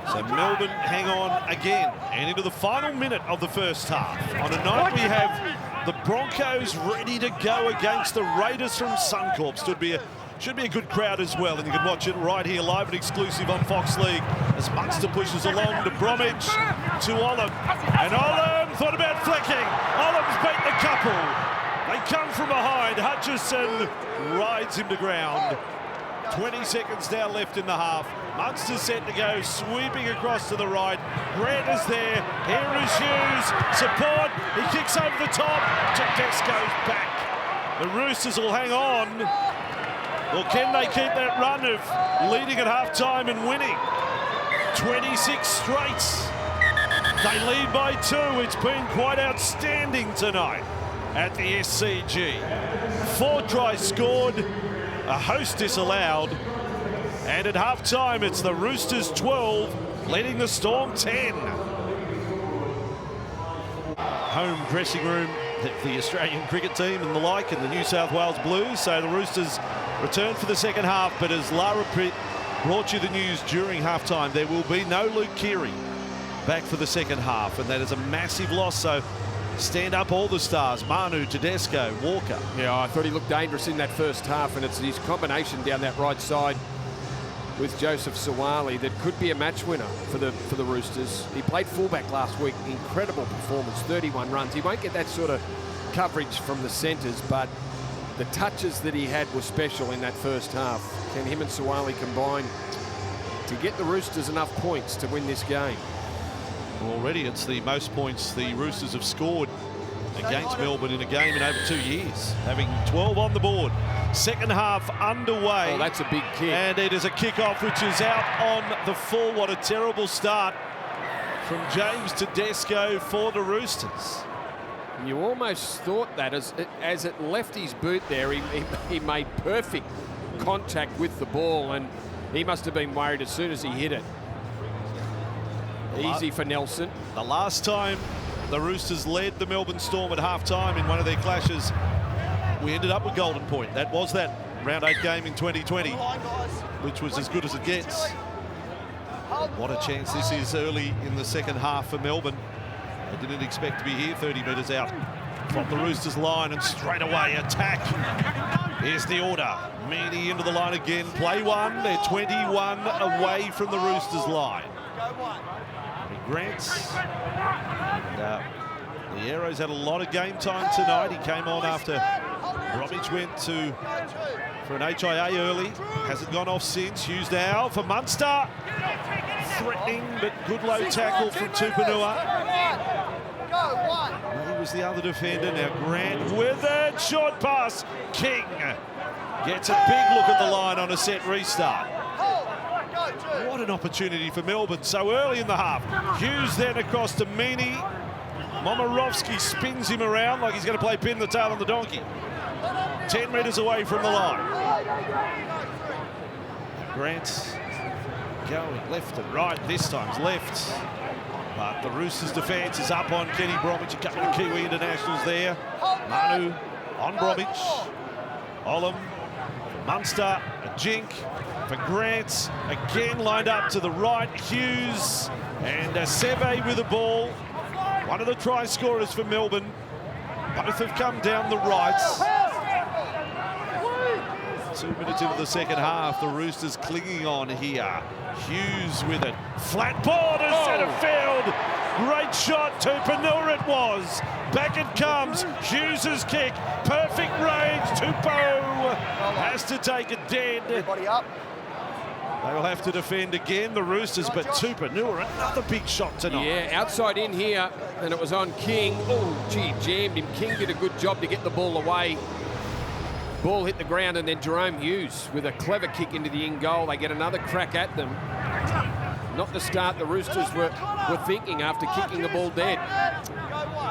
So Melbourne hang on again and into the final minute of the first half. On a night we have the Broncos ready to go against the Raiders from Suncorp. Should be a good crowd as well, and you can watch it right here live and exclusive on Fox League as Munster pushes along to Bromwich to Olam. And Olam thought about flicking. Olam's beaten a couple. They come from behind. Hutchison rides him to ground. 20 seconds now left in the half. Munster set to go, sweeping across to the right. Grant is there. Here is Hughes. Support. He kicks over the top. Tedesco's back. The Roosters will hang on. Well, can they keep that run of leading at half-time and winning? 26 straight. They lead by 2. It's been quite outstanding tonight at the SCG. 4 tries scored, a host disallowed, and at half-time it's the Roosters 12 leading the Storm 10. Home dressing room, the Australian cricket team and the like, and the New South Wales Blues. So the Roosters return for the second half, but as Lara Pitt brought you the news during half-time, there will be no Luke Keary back for the second half, and that is a massive loss. So stand up all the stars, Manu, Tedesco, Walker. Yeah, I thought he looked dangerous in that first half, and it's his combination down that right side with Joseph Sawali that could be a match winner for the Roosters. He played fullback last week. Incredible performance, 31 runs. He won't get that sort of coverage from the centres, but the touches that he had were special in that first half. Can him and Sawali combine to get the Roosters enough points to win this game? Already it's the most points the Roosters have scored against Melbourne in a game in over 2 years, having 12 on the board. Second half underway. Oh, that's a big kick. And it is a kickoff which is out on the full. What a terrible start from James Tedesco for the Roosters. You almost thought that as it left his boot there, he made perfect contact with the ball, and he must have been worried as soon as he hit it. Easy for Nelson. The last time the Roosters led the Melbourne Storm at half-time in one of their clashes, we ended up with Golden Point. That was that round 8 game in 2020, which was as good as it gets. What a chance this is early in the second half for Melbourne. They didn't expect to be here 30 metres out from the Roosters line, and straight away attack. Here's the order. Meany into the line again. Play one. They're 21 away from the Roosters line. Grants. And, the Arrows had a lot of game time tonight. He came on after Bromwich went for an HIA early. Hasn't gone off since. Hughes now for Munster. Threatening, but good low tackle from Tupanua. He was the other defender. Now Grant with a short pass. King gets a big look at the line on a set restart. What an opportunity for Melbourne so early in the half. Hughes then across to Meany. Momirovski spins him around like he's going to play pin the tail on the donkey. 10 metres away from the line. Grant's going left and right. This time's left. But the Roosters' defence is up on Kenny Bromwich. A couple of Kiwi internationals there. Manu on Bromwich. Olam, Munster, a jink for Grant. Again lined up to the right. Hughes and Seve with the ball. One of the try scorers for Melbourne. Both have come down the right. 2 minutes into the second half, the Roosters clinging on here. Hughes with it. Flat ball to centre field. Great shot to Tupanua it was. Back it comes. Hughes' kick. Perfect range. Tupo has to take it dead. Everybody up. They'll have to defend again, the Roosters, but Tupanua, another big shot tonight. Yeah, outside in here, and it was on King. Oh, gee, jammed him. King did a good job to get the ball away. Ball hit the ground, and then Jerome Hughes with a clever kick into the in goal. They get another crack at them. Not the start the Roosters were thinking after kicking the ball dead.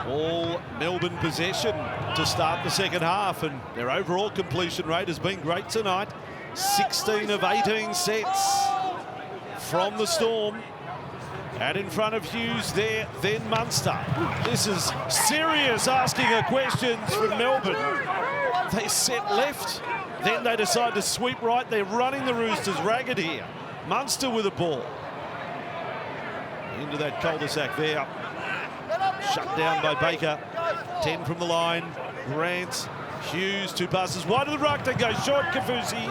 All Melbourne possession to start the second half, and their overall completion rate has been great tonight. 16 of 18 sets from the Storm. And in front of Hughes there, then Munster. This is serious asking of questions from Melbourne. They set left, then they decide to sweep right. They're running the Roosters ragged here. Munster with the ball. Into that cul-de-sac there. Shut down by Baker. 10 from the line. Grant, Hughes, 2 passes wide of the ruck. They go short, Kafusi.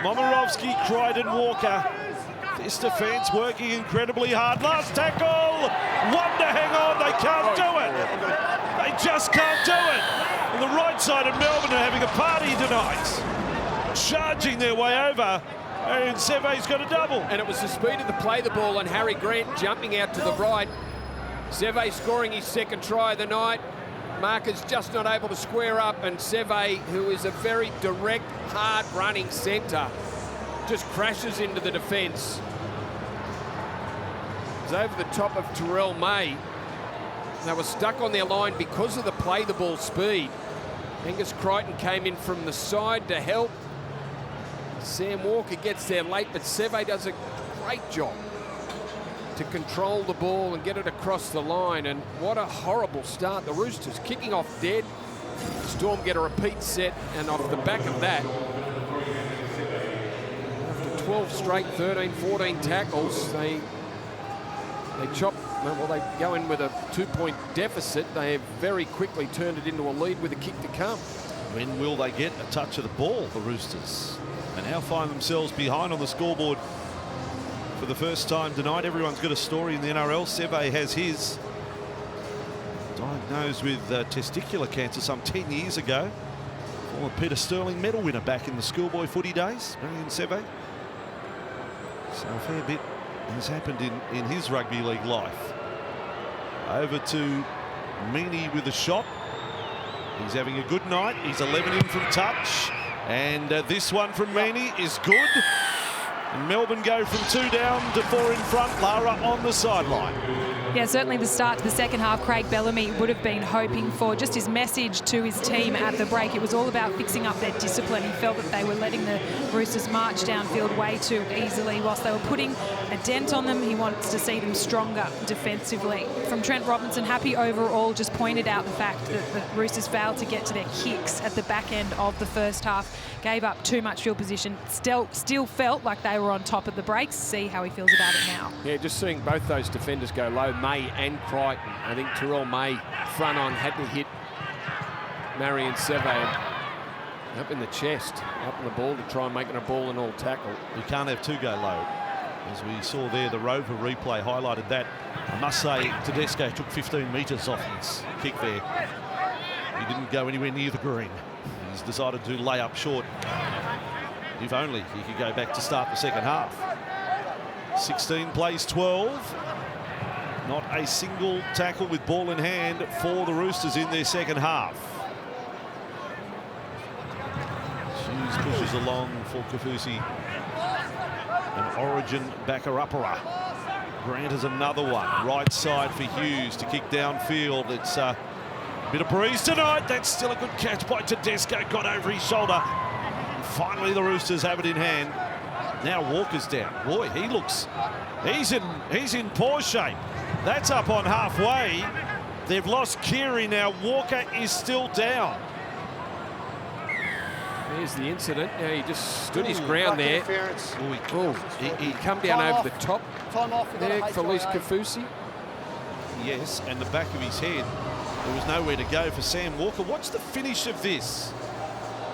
Momirovski, Crichton, Walker. This defence working incredibly hard. Last tackle. One to hang on. They can't do it. They just can't do it. And the right side of Melbourne are having a party tonight. Charging their way over. And Seve's got a double. And it was the speed of the play the ball and Harry Grant jumping out to the right. Seve scoring his second try of the night. Marker's just not able to square up, and Seve, who is a very direct, hard-running centre, just crashes into the defence. It's over the top of Terrell May. They were stuck on their line because of the play-the-ball speed. Angus Crichton came in from the side to help. Sam Walker gets there late, but Seve does a great job to control the ball and get it across the line. And what a horrible start. The Roosters kicking off dead. Storm get a repeat set, and off the back of that, after 12 straight 13, 14 tackles, they chop. Well, they go in with a 2-point deficit. They have very quickly turned it into a lead with a kick to come. When will they get a touch of the ball, the Roosters? and now find themselves behind on the scoreboard for the first time tonight. Everyone's got a story in the NRL. Seve has his. Diagnosed with testicular cancer some 10 years ago. Former Peter Sterling medal winner back in the schoolboy footy days, Marion Seve. So a fair bit has happened in his rugby league life. Over to Meaney with a shot. He's having a good night. He's 11 in from touch. And this one from Meaney is good. And Melbourne go from 2 down to 4 in front. Lara on the sideline. Yeah, certainly the start to the second half, Craig Bellamy would have been hoping for just his message to his team at the break. It was all about fixing up their discipline. He felt that they were letting the Roosters march downfield way too easily. Whilst they were putting a dent on them, he wants to see them stronger defensively. From Trent Robinson, happy overall, just pointed out the fact that the Roosters failed to get to their kicks at the back end of the first half, gave up too much field position, still felt like they were on top of the breaks. See how he feels about it now. Yeah, just seeing both those defenders go low, May and Crichton. I think Terrell May front on had to hit Marion Seve up in the chest, up in the ball to try and make it a ball and all tackle. You can't have two go low. As we saw there, the Rover replay highlighted that. I must say, Tedesco took 15 metres off his kick there. He didn't go anywhere near the green. He's decided to lay up short. If only he could go back to start the second half. 16 plays 12. Not a single tackle with ball in hand for the Roosters in their second half. Hughes pushes along for Kafusi. An Origin backer-uppera. Grant has another one. Right side for Hughes to kick downfield. It's a bit of breeze tonight. That's still a good catch by Tedesco. Got over his shoulder. And finally, the Roosters have it in hand. Now Walker's down. Boy, he looks... He's in poor shape. That's up on halfway. They've lost Keary now. Walker is still down. There's the incident. Yeah, he just stood his ground there. He come down over the top there for Luis Kafusi. Yes, and the back of his head. There was nowhere to go for Sam Walker. What's the finish of this?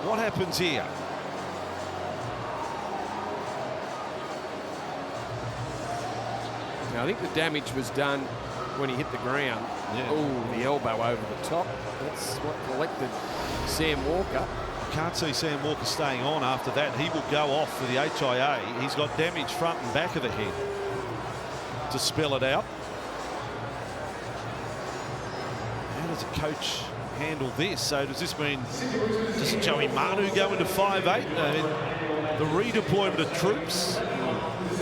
What happens here? Now, I think the damage was done when he hit the ground. Yeah. Oh, the elbow over the top. That's what collected Sam Walker. Can't see Sam Walker staying on after that. He will go off for the HIA. He's got damage front and back of the head to spell it out. How does a coach handle this? So does this mean, does Joey Manu go into 5'8"? The redeployment of troops?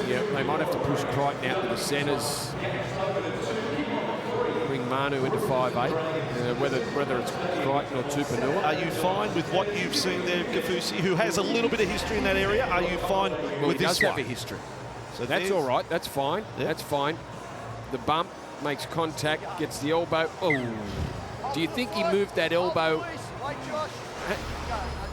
Yeah, they might have to push Crichton out to the centres. Bring Manu into 5'8", whether it's Crichton or Tupanua. Are you fine with what you've seen there, Kafusi, who has a little bit of history in that area? Are you fine with this one? He does have a history. So that's all right. That's fine. Yep. That's fine. The bump makes contact, gets the elbow. Oh, do you think he moved that elbow?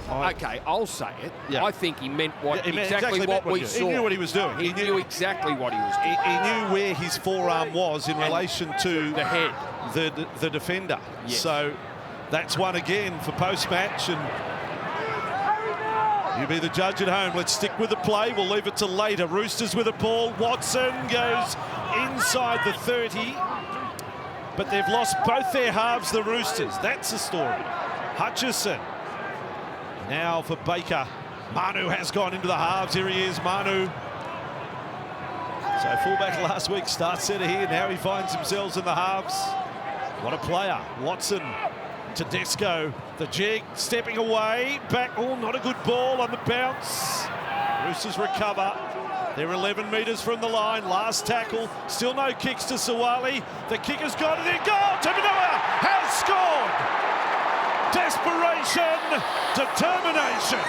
Okay, I'll say it. Yeah. I think he meant exactly what we saw. He knew what he was doing. He knew exactly what he was doing. He knew where his forearm was in relation to the head, the defender. Yes. So that's one again for post-match. And you be the judge at home. Let's stick with the play. We'll leave it to later. Roosters with a ball. Watson goes inside the 30. But they've lost both their halves, the Roosters. That's the story. Hutchison. Now for Baker. Manu has gone into the halves. Here he is, Manu. So fullback last week, start centre here. Now he finds himself in the halves. What a player. Watson, Tedesco, the jig, stepping away. Back, oh, not a good ball on the bounce. Roosters recover. They're 11 metres from the line. Last tackle. Still no kicks to Sawali. The kick has gone in there. Goal! Tupanua has scored! Desperation, determination.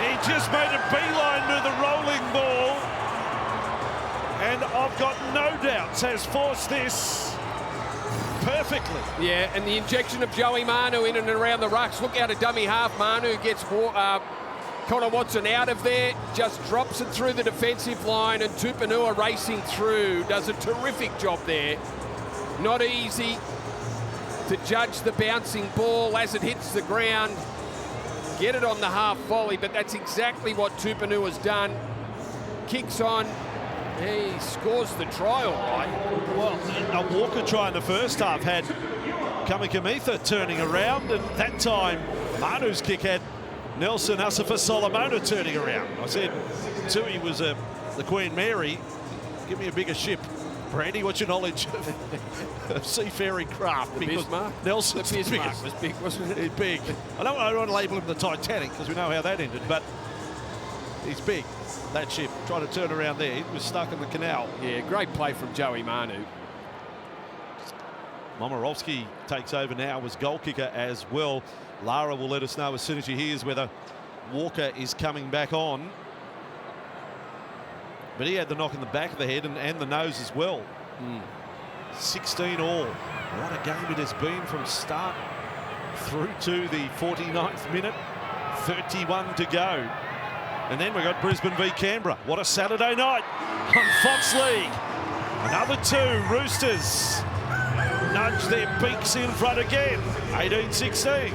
He just made a beeline to the rolling ball. And I've got no doubts has forced this perfectly. Yeah, and the injection of Joey Manu in and around the rucks. Look out a dummy half. Manu gets Connor Watson out of there, just drops it through the defensive line, and Tupanua racing through. Does a terrific job there. Not easy to judge the bouncing ball as it hits the ground. get it on the half volley, but that's exactly what Tupanu has done. Kicks on. He scores the try, all right. Well, a Walker try in the first half had Kamikamitha turning around, and that time Manu's kick had Nelson Asafa Solomona turning around. I said Tui was the Queen Mary. Give me a bigger ship. Brandy, what's your knowledge of seafaring craft? The Bismarck? Nelson's the Bismarck biggest. was big, wasn't it? He's big. I don't want to label him the Titanic because we know how that ended, but he's big. That ship, trying to turn around there, he was stuck in the canal. Yeah, great play from Joey Manu. Momirovski takes over now as goal kicker as well. Lara will let us know as soon as she hears whether Walker is coming back on. But he had the knock in the back of the head and the nose as well. 16 all. What a game it has been from start through to the 49th minute. 31 to go. And then we got Brisbane v Canberra. What a Saturday night on Fox League. Another two. Roosters nudge their beaks in front again. 18-16.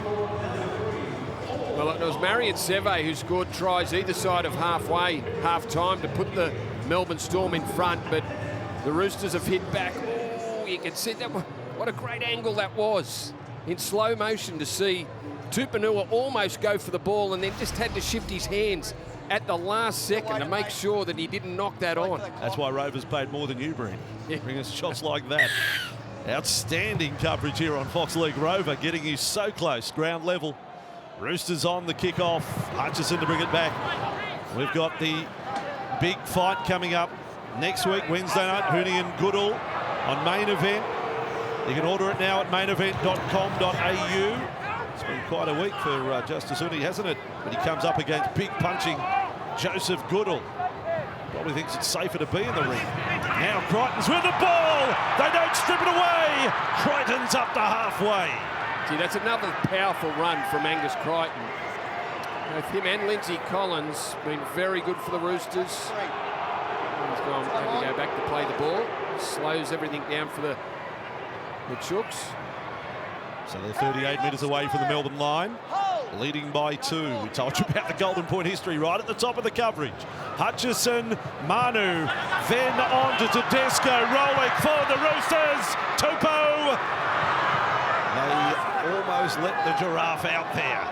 Well, it was Marion Seve who scored tries either side of half-time to put the Melbourne Storm in front, but the Roosters have hit back. Oh, you can see that. What a great angle that was. In slow motion to see Tupanua almost go for the ball and then just had to shift his hands at the last second to make sure that he didn't knock that on. That's why Rovers paid more than you, Breen. Bring us shots like that. Outstanding coverage here on Fox League Rover, getting you so close, ground level. Roosters on the kickoff. Hutchison to bring it back. We've got the big fight coming up next week, Wednesday night, Hoonie and Goodall on Main Event. You can order it now at mainevent.com.au. It's been quite a week for Justice Hoonie, hasn't it? But he comes up against big punching Joseph Goodall. Probably thinks it's safer to be in the ring. Now Crichton's with the ball. They don't strip it away. Crichton's up to halfway. Gee, that's another powerful run from Angus Crichton. Both him and Lindsay Collins been very good for the Roosters. He's gone having to go back to play the ball. Slows everything down for the Chooks. So they're 38 metres away from the Melbourne line, leading by 2. We told you about the Golden Point history right at the top of the coverage. Hutchison, Manu, then on to Tedesco, rolling for the Roosters. Tupou. They almost let the giraffe out there.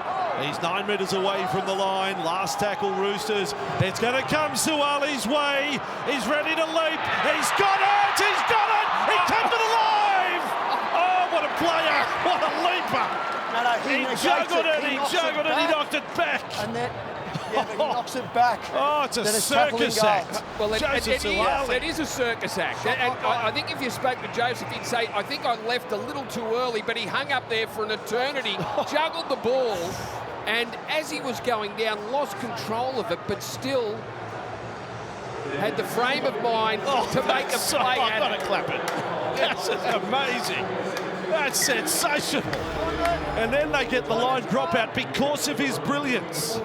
He's 9 metres away from the line. Last tackle, Roosters. It's going to come Suwali's way. He's ready to leap. He's got it! He's got it! He kept it alive! Oh, what a player! What a leaper! He juggled it, he knocked it back. And then, but he knocks it back. Oh, it's a circus act. Well, it is a circus act. And I think if you spoke to Joseph, he'd say, I think I left a little too early, but he hung up there for an eternity, juggled the ball, and as he was going down, lost control of it, but still had the frame of mind to make a play. I've got to clap it. That's amazing. That's sensational. And then they get the line dropout because of his brilliance.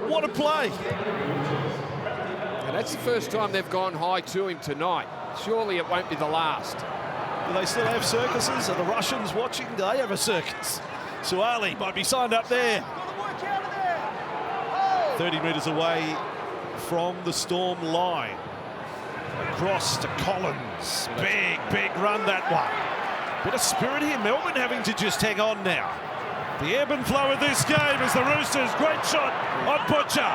What a play. And that's the first time they've gone high to him tonight. Surely it won't be the last. Do they still have circuses? Are the Russians watching? Do they have a circus? Suwali might be signed up there. 30 metres away from the Storm line. Across to Collins. Big run, that one. Bit of spirit here. Melbourne having to just hang on now. The ebb and flow of this game is the Roosters. Great shot on Butcher.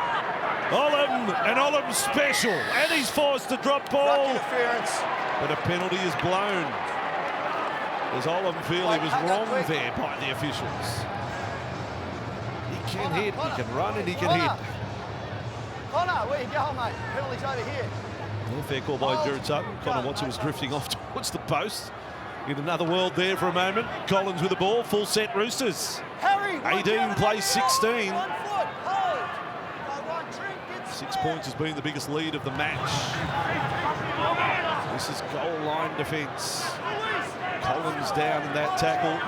Olam and Olam special. And he's forced to drop ball. But a penalty is blown. Does Olam feel he was wrong there by the officials? He can hit, he can run, and he can hit. Connor, where you going, mate? Penalty's over here. Yeah, fair call by Jared Sutton. Connor Watson was drifting off towards the post. In another world there for a moment. Collins with the ball, full set Roosters. 18 plays 16. 6 points has been the biggest lead of the match. This is goal line defence. Collins down in that tackle.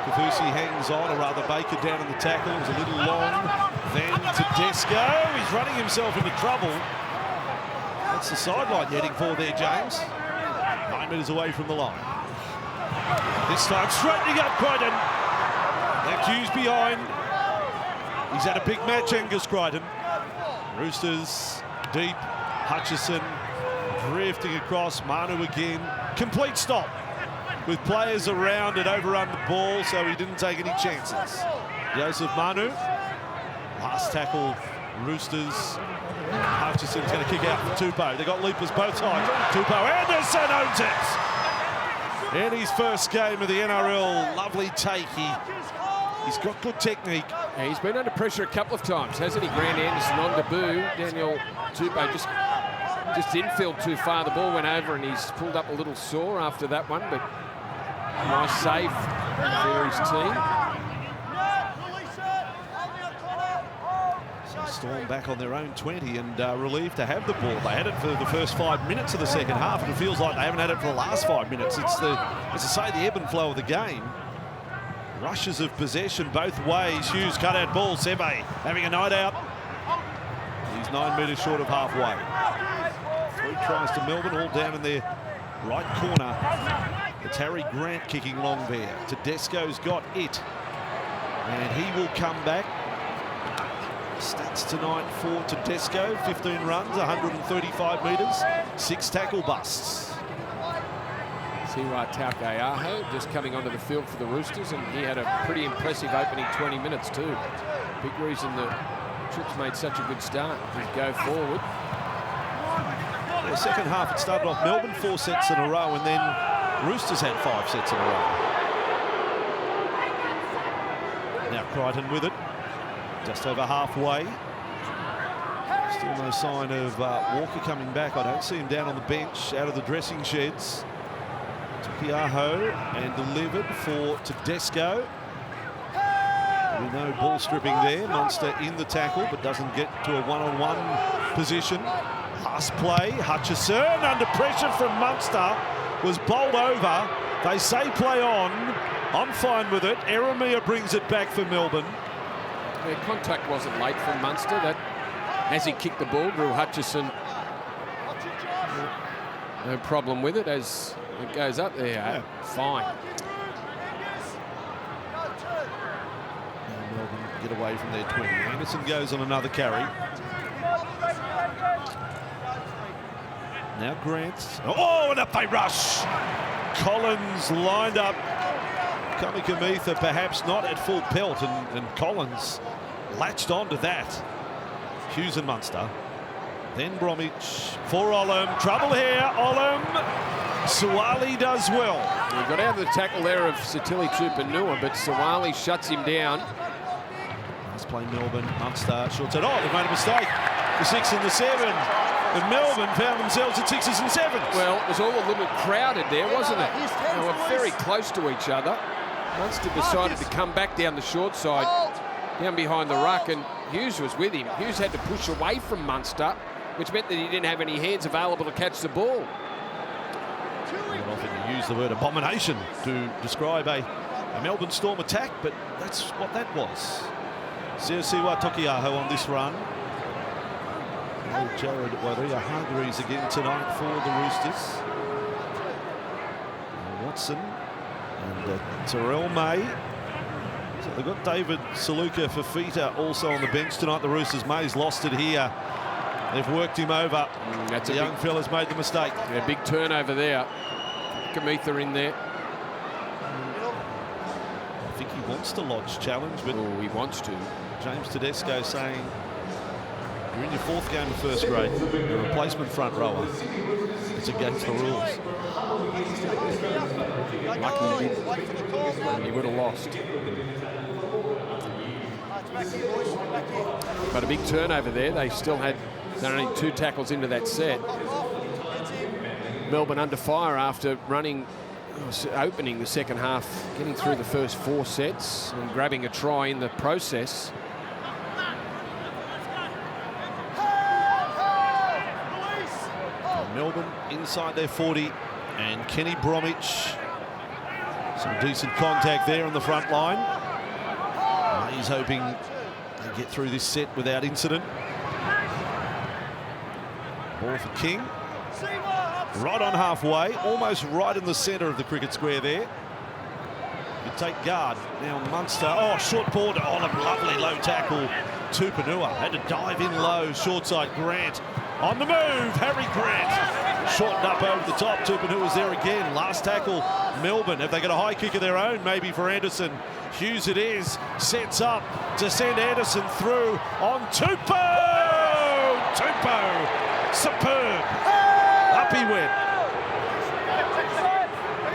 Kafusi hangs on, or rather Baker down in the tackle. It was a little long. Then Tedesco. He's running himself into trouble. That's the sideline heading for there, James. 9 metres away from the line. This time straightening up Crichton. That cue's behind. He's had a big match, Angus Crichton. Roosters deep. Hutchison drifting across. Manu again. Complete stop. With players around and overrun the ball, so he didn't take any chances. Joseph Manu. Last tackle, Roosters. Hutchison's going to kick out for Tupou. They got leapers both sides. Tupou Anderson owns it. In his first game of the NRL, lovely take. He's got good technique. Yeah, he's been under pressure a couple of times, hasn't he? Grant Anderson on debut. Daniel Tupou just infield too far. The ball went over and he's pulled up a little sore after that one, but nice save for his team. Storm back on their own 20 and relieved to have the ball. They had it for the first 5 minutes of the second half, and it feels like they haven't had it for the last 5 minutes. It's as I say, the ebb and flow of the game. Rushes of possession both ways. Hughes cut out ball. Sebe having a night out. He's 9 metres short of halfway. 3 tries to Melbourne, all down in their right corner. It's Harry Grant kicking long there. Tedesco's got it, and he will come back. Stats tonight for Tedesco: 15 runs, 135 metres, 6 tackle busts. Siwa Taukeiaho just coming onto the field for the Roosters, and he had a pretty impressive opening 20 minutes too. Big reason the Trips made such a good start. Just go forward. The second half, it started off Melbourne 4 sets in a row, and then Roosters had 5 sets in a row. Now Crichton with it. Just over halfway. Still no sign of Walker coming back. I don't see him down on the bench, out of the dressing sheds. Taukeiaho and delivered for Tedesco. We know ball stripping there. Munster in the tackle, but doesn't get to a one-on-one position. Last play, Hutchison under pressure from Munster was bowled over. They say play on. I'm fine with it. Eremia brings it back for Melbourne. The contact wasn't late from Munster. That, as he kicked the ball, Drew Hutchison, no problem with it as it goes up there. Yeah. Fine. And Melbourne get away from their 20. Anderson goes on another carry. Now Grant. Oh, and up they rush. Collins lined up. Kamikamitha perhaps not at full pelt, and Collins latched onto that. Hughes and Munster. Then Bromwich for Olam. Trouble here, Olam. Suwali does well. He got out of the tackle there of Satili Tupanua, but Suwali shuts him down. Nice play, Melbourne. Munster shorts it. Oh, they've made a mistake. The 6 and the 7. And Melbourne found themselves at 6s and 7s. Well, it was all a little crowded there, wasn't it? They were very close to each other. Munster decided to come back down the short side, down behind the ruck, and Hughes was with him. Hughes had to push away from Munster, which meant that he didn't have any hands available to catch the ball. I don't often use the word abomination to describe a Melbourne Storm attack, but that's what that was. Siwa Taukeiaho on this run. Jared Waria-Hargreaves again tonight for the Roosters. Watson and Terrell May. So they've got David Saluka Fafita also on the bench tonight. The Roosters. May's lost it here. They've worked him over. That's the young fella's made the mistake. Yeah, big turnover there. Kamitha in there. I think he wants to lodge challenge, but he wants to. James Tedesco saying, you're in your 4th game of first grade. You're a replacement front rower. It's against the rules. Lucky he didn't. He would have lost. But a big turnover there. They still had only 2 tackles into that set. Melbourne under fire after opening the second half, getting through the first 4 sets and grabbing a try in the process. Melbourne inside their 40, and Kenny Bromwich. Some decent contact there on the front line. He's hoping they get through this set without incident. Ball for King. Right on halfway, almost right in the centre of the cricket square there. You take guard. Now Munster. Oh, short ball to Olam. Lovely low tackle. Tupanua had to dive in low. Short side. Grant on the move. Harry Grant shortened up over the top. Tupanua's there again. Last tackle. Melbourne. Have they got a high kick of their own? Maybe for Anderson. Hughes it is. Sets up to send Anderson through on Tupou. Tupou. Superb. Up he went.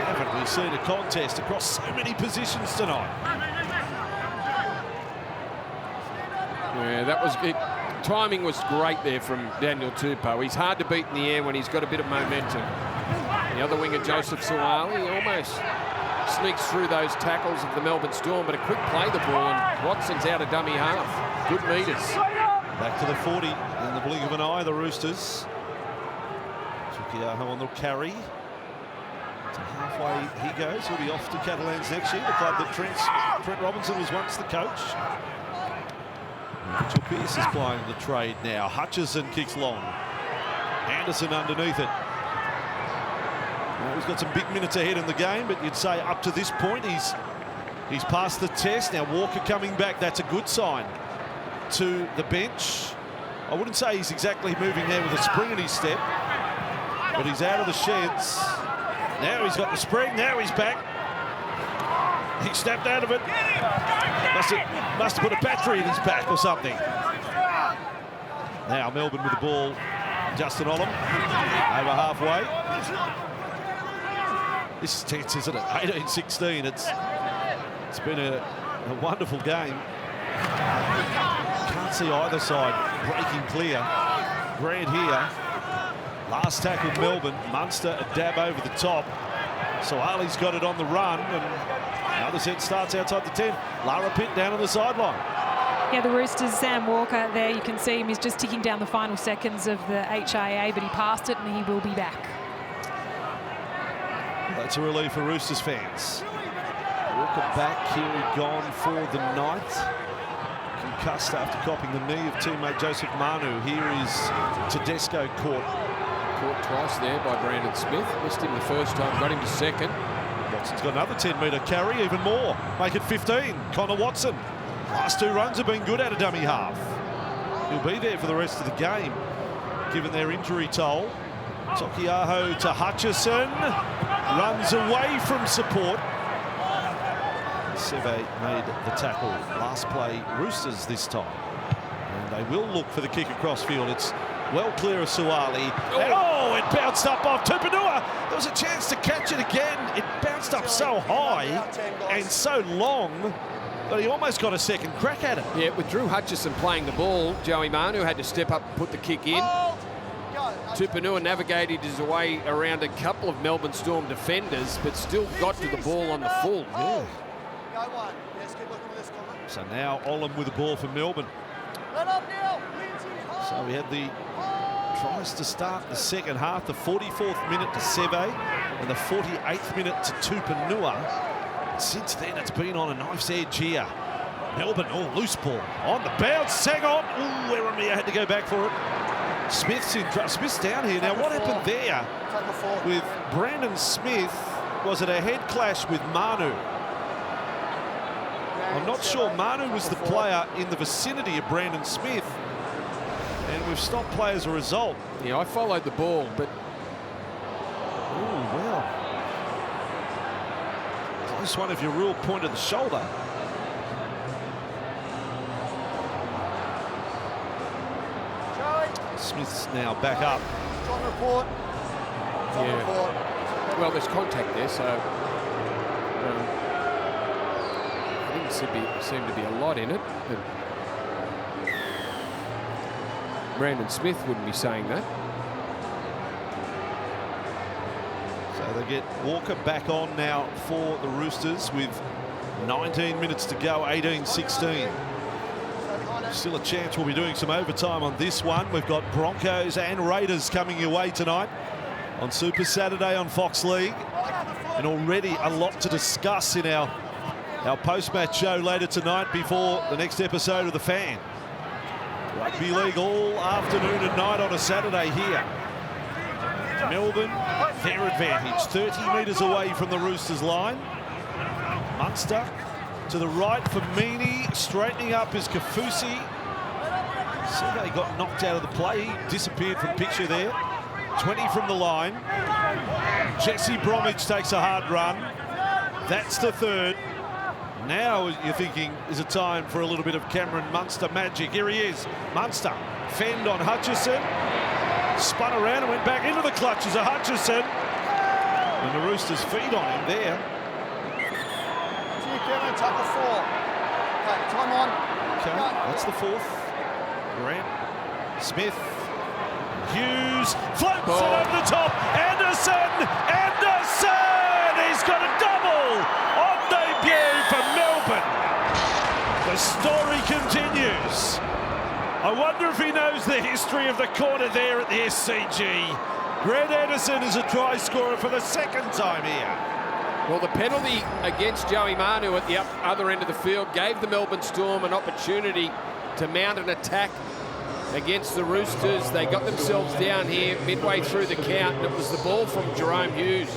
Haven't we seen a contest across so many positions tonight? Yeah, that was it. Timing was great there from Daniel Tupou. He's hard to beat in the air when he's got a bit of momentum. The other winger, Joseph Suwali, almost sneaks through those tackles of the Melbourne Storm, but a quick play the ball, and Watson's out of dummy half. Good meters. Back to the 40 in the blink of an eye, the Roosters. Chukiaho on the carry. To halfway he goes. He'll be off to Catalans next year, the club that Trent Robinson was once the coach. Mitchell Pearce is playing the trade now. Hutchison kicks long. Anderson underneath it. Well, he's got some big minutes ahead in the game, but you'd say up to this point he's passed the test. Now Walker coming back, that's a good sign to the bench. I wouldn't say he's exactly moving there with a spring in his step, but he's out of the sheds. Now he's got the spring, now he's back. He snapped out of it. Must have put a battery in his back or something. Now Melbourne with the ball. Justin Olam over halfway. This is tense, isn't it? 18-16. It's been a wonderful game. Can't see either side breaking clear. Grant here. Last tackle Melbourne. Munster a dab over the top. So Ali's got it on the run, and another set starts outside the 10. Lara Pitt down on the sideline. Yeah, the Roosters, Sam Walker there, you can see him, he's just ticking down the final seconds of the HIA, but he passed it and he will be back. That's a relief for Roosters fans. Walker back, Keary gone for the night. Concussed after copping the knee of teammate Joseph Manu. Here is Tedesco caught twice there by Brandon Smith. Missed him the first time, got him to second. Watson's got another 10-metre carry, even more. Make it 15. Connor Watson. Last two runs have been good out of dummy half. He'll be there for the rest of the game, given their injury toll. Tokiaho to Hutchison. Runs away from support. Seve made the tackle. Last play, Roosters this time. And they will look for the kick across field. It's well clear of Suwali. Oh, it bounced up off Tupanua. There was a chance to catch it again. It bounced up so high and so long that he almost got a second crack at it. Yeah, with Drew Hutchison playing the ball, Joey Manu had to step up and put the kick in. Tupanua navigated his way around a couple of Melbourne Storm defenders, but still got to the ball on the full. Yeah. So now Olam with the ball for Melbourne. So we had the tries to start the second half, the 44th minute to Seve and the 48th minute to Tupanua. Since then, it's been on a knife's edge here. Melbourne, oh, loose ball on the bounce. Sang on. Ooh, Eremia had to go back for it. Smith's down here. Now, what happened there with Brandon Smith? Was it a head clash with Manu? I'm not sure. Manu was the player in the vicinity of Brandon Smith, and we've stopped play as a result. Yeah, I followed the ball, but... Oh, well. Close one if you rule point of the shoulder. Smith's now back up. John report. Yeah. Report. Well, there's contact there, so there didn't seem to be a lot in it. But Brandon Smith wouldn't be saying that. So they get Walker back on now for the Roosters with 19 minutes to go, 18-16. Still a chance we'll be doing some overtime on this one. We've got Broncos and Raiders coming your way tonight on Super Saturday on Fox League. And already a lot to discuss in our post-match show later tonight before the next episode of The Fan. Rugby League all afternoon and night on a Saturday here. Melbourne, their advantage, 30 metres away from the Roosters line. Munster to the right for Meany. Straightening up is Kafusi. Survey got knocked out of the play. He disappeared from picture there. 20 from the line. Jesse Bromwich takes a hard run. That's the third. Now you're thinking, is it time for a little bit of Cameron Munster magic? Here he is. Munster, fend on Hutchison. Spun around and went back into the clutches of Hutchison. And the Roosters feed on him there. Kevin, tackle 4. Okay, time on. Okay, that's the fourth. Grant, Smith, Hughes, floats it over the top. Anderson! He's got a double on debut for Melbourne. The story continues. I wonder if he knows the history of the corner there at the SCG. Grant Anderson is a try scorer for the second time here. Well, the penalty against Joey Manu at the other end of the field gave the Melbourne Storm an opportunity to mount an attack against the Roosters. They got themselves down here midway through the count, and it was the ball from Jerome Hughes.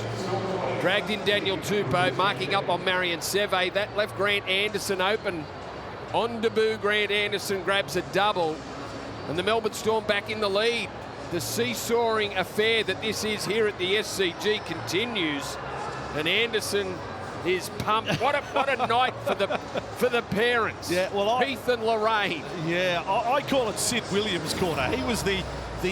Dragged in Daniel Tupou, marking up on Marion Seve. That left Grant Anderson open. On debut, Grant Anderson grabs a double, and the Melbourne Storm back in the lead. The seesawing affair that this is here at the SCG continues, and Anderson is pumped. What a night for the parents. Yeah, well, Heath and Lorraine. Yeah, I call it Sid Williams' corner. He was the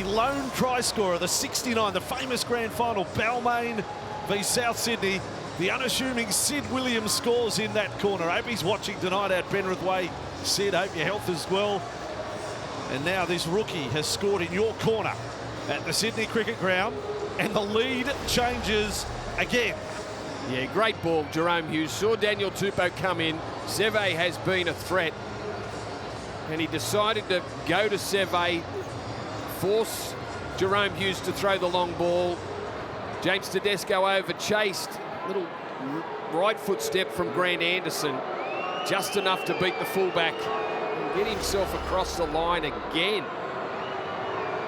lone try scorer, the 69, the famous grand final, Balmain v South Sydney. The unassuming Sid Williams scores in that corner. Hope he's watching tonight out Penrith Way. Sid, hope your health is well. And now this rookie has scored in your corner at the Sydney Cricket Ground, and the lead changes again. Yeah, great ball, Jerome Hughes. Saw Daniel Tupou come in. Seve has been a threat, and he decided to go to Seve, force Jerome Hughes to throw the long ball. James Tedesco over chased. Little right foot step from Grant Anderson. Just enough to beat the fullback and get himself across the line again.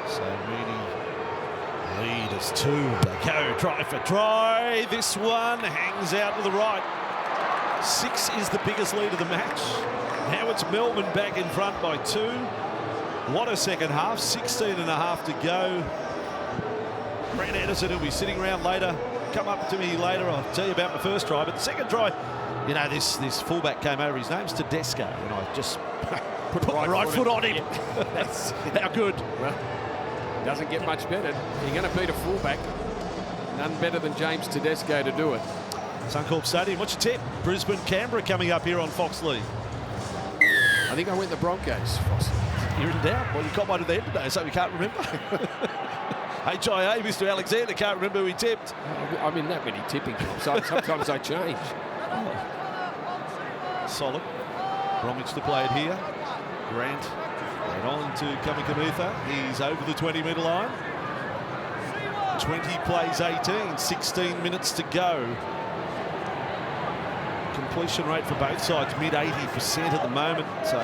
So Mooney lead as 2. They go try for try. This one hangs out to the right. 6 is the biggest lead of the match. Now it's Melbourne back in front by 2. What a second half. 16 and a half to go. Grant Anderson will be sitting around later. Come up to me later. I'll tell you about my first try. But the second try, you know, this fullback came over. His name's Tedesco, and I just put my right foot on him. That's how good. Well, doesn't get much better. You're going to beat a fullback. None better than James Tedesco to do it. Suncorp Stadium. What's your tip? Brisbane, Canberra coming up here on Fox League. I think I went the Broncos, Fox. You're in doubt. Well, you got one at the end today, so we can't remember. HIA, Mr. Alexander can't remember who he tipped. I'm in that many tipping clubs. Sometimes I change. Solid. Bromwich to play it here. Grant and on to Kamikamitha. He's over the 20-metre line. 20 plays 18, 16 minutes to go. Completion rate for both sides, mid-80% at the moment, so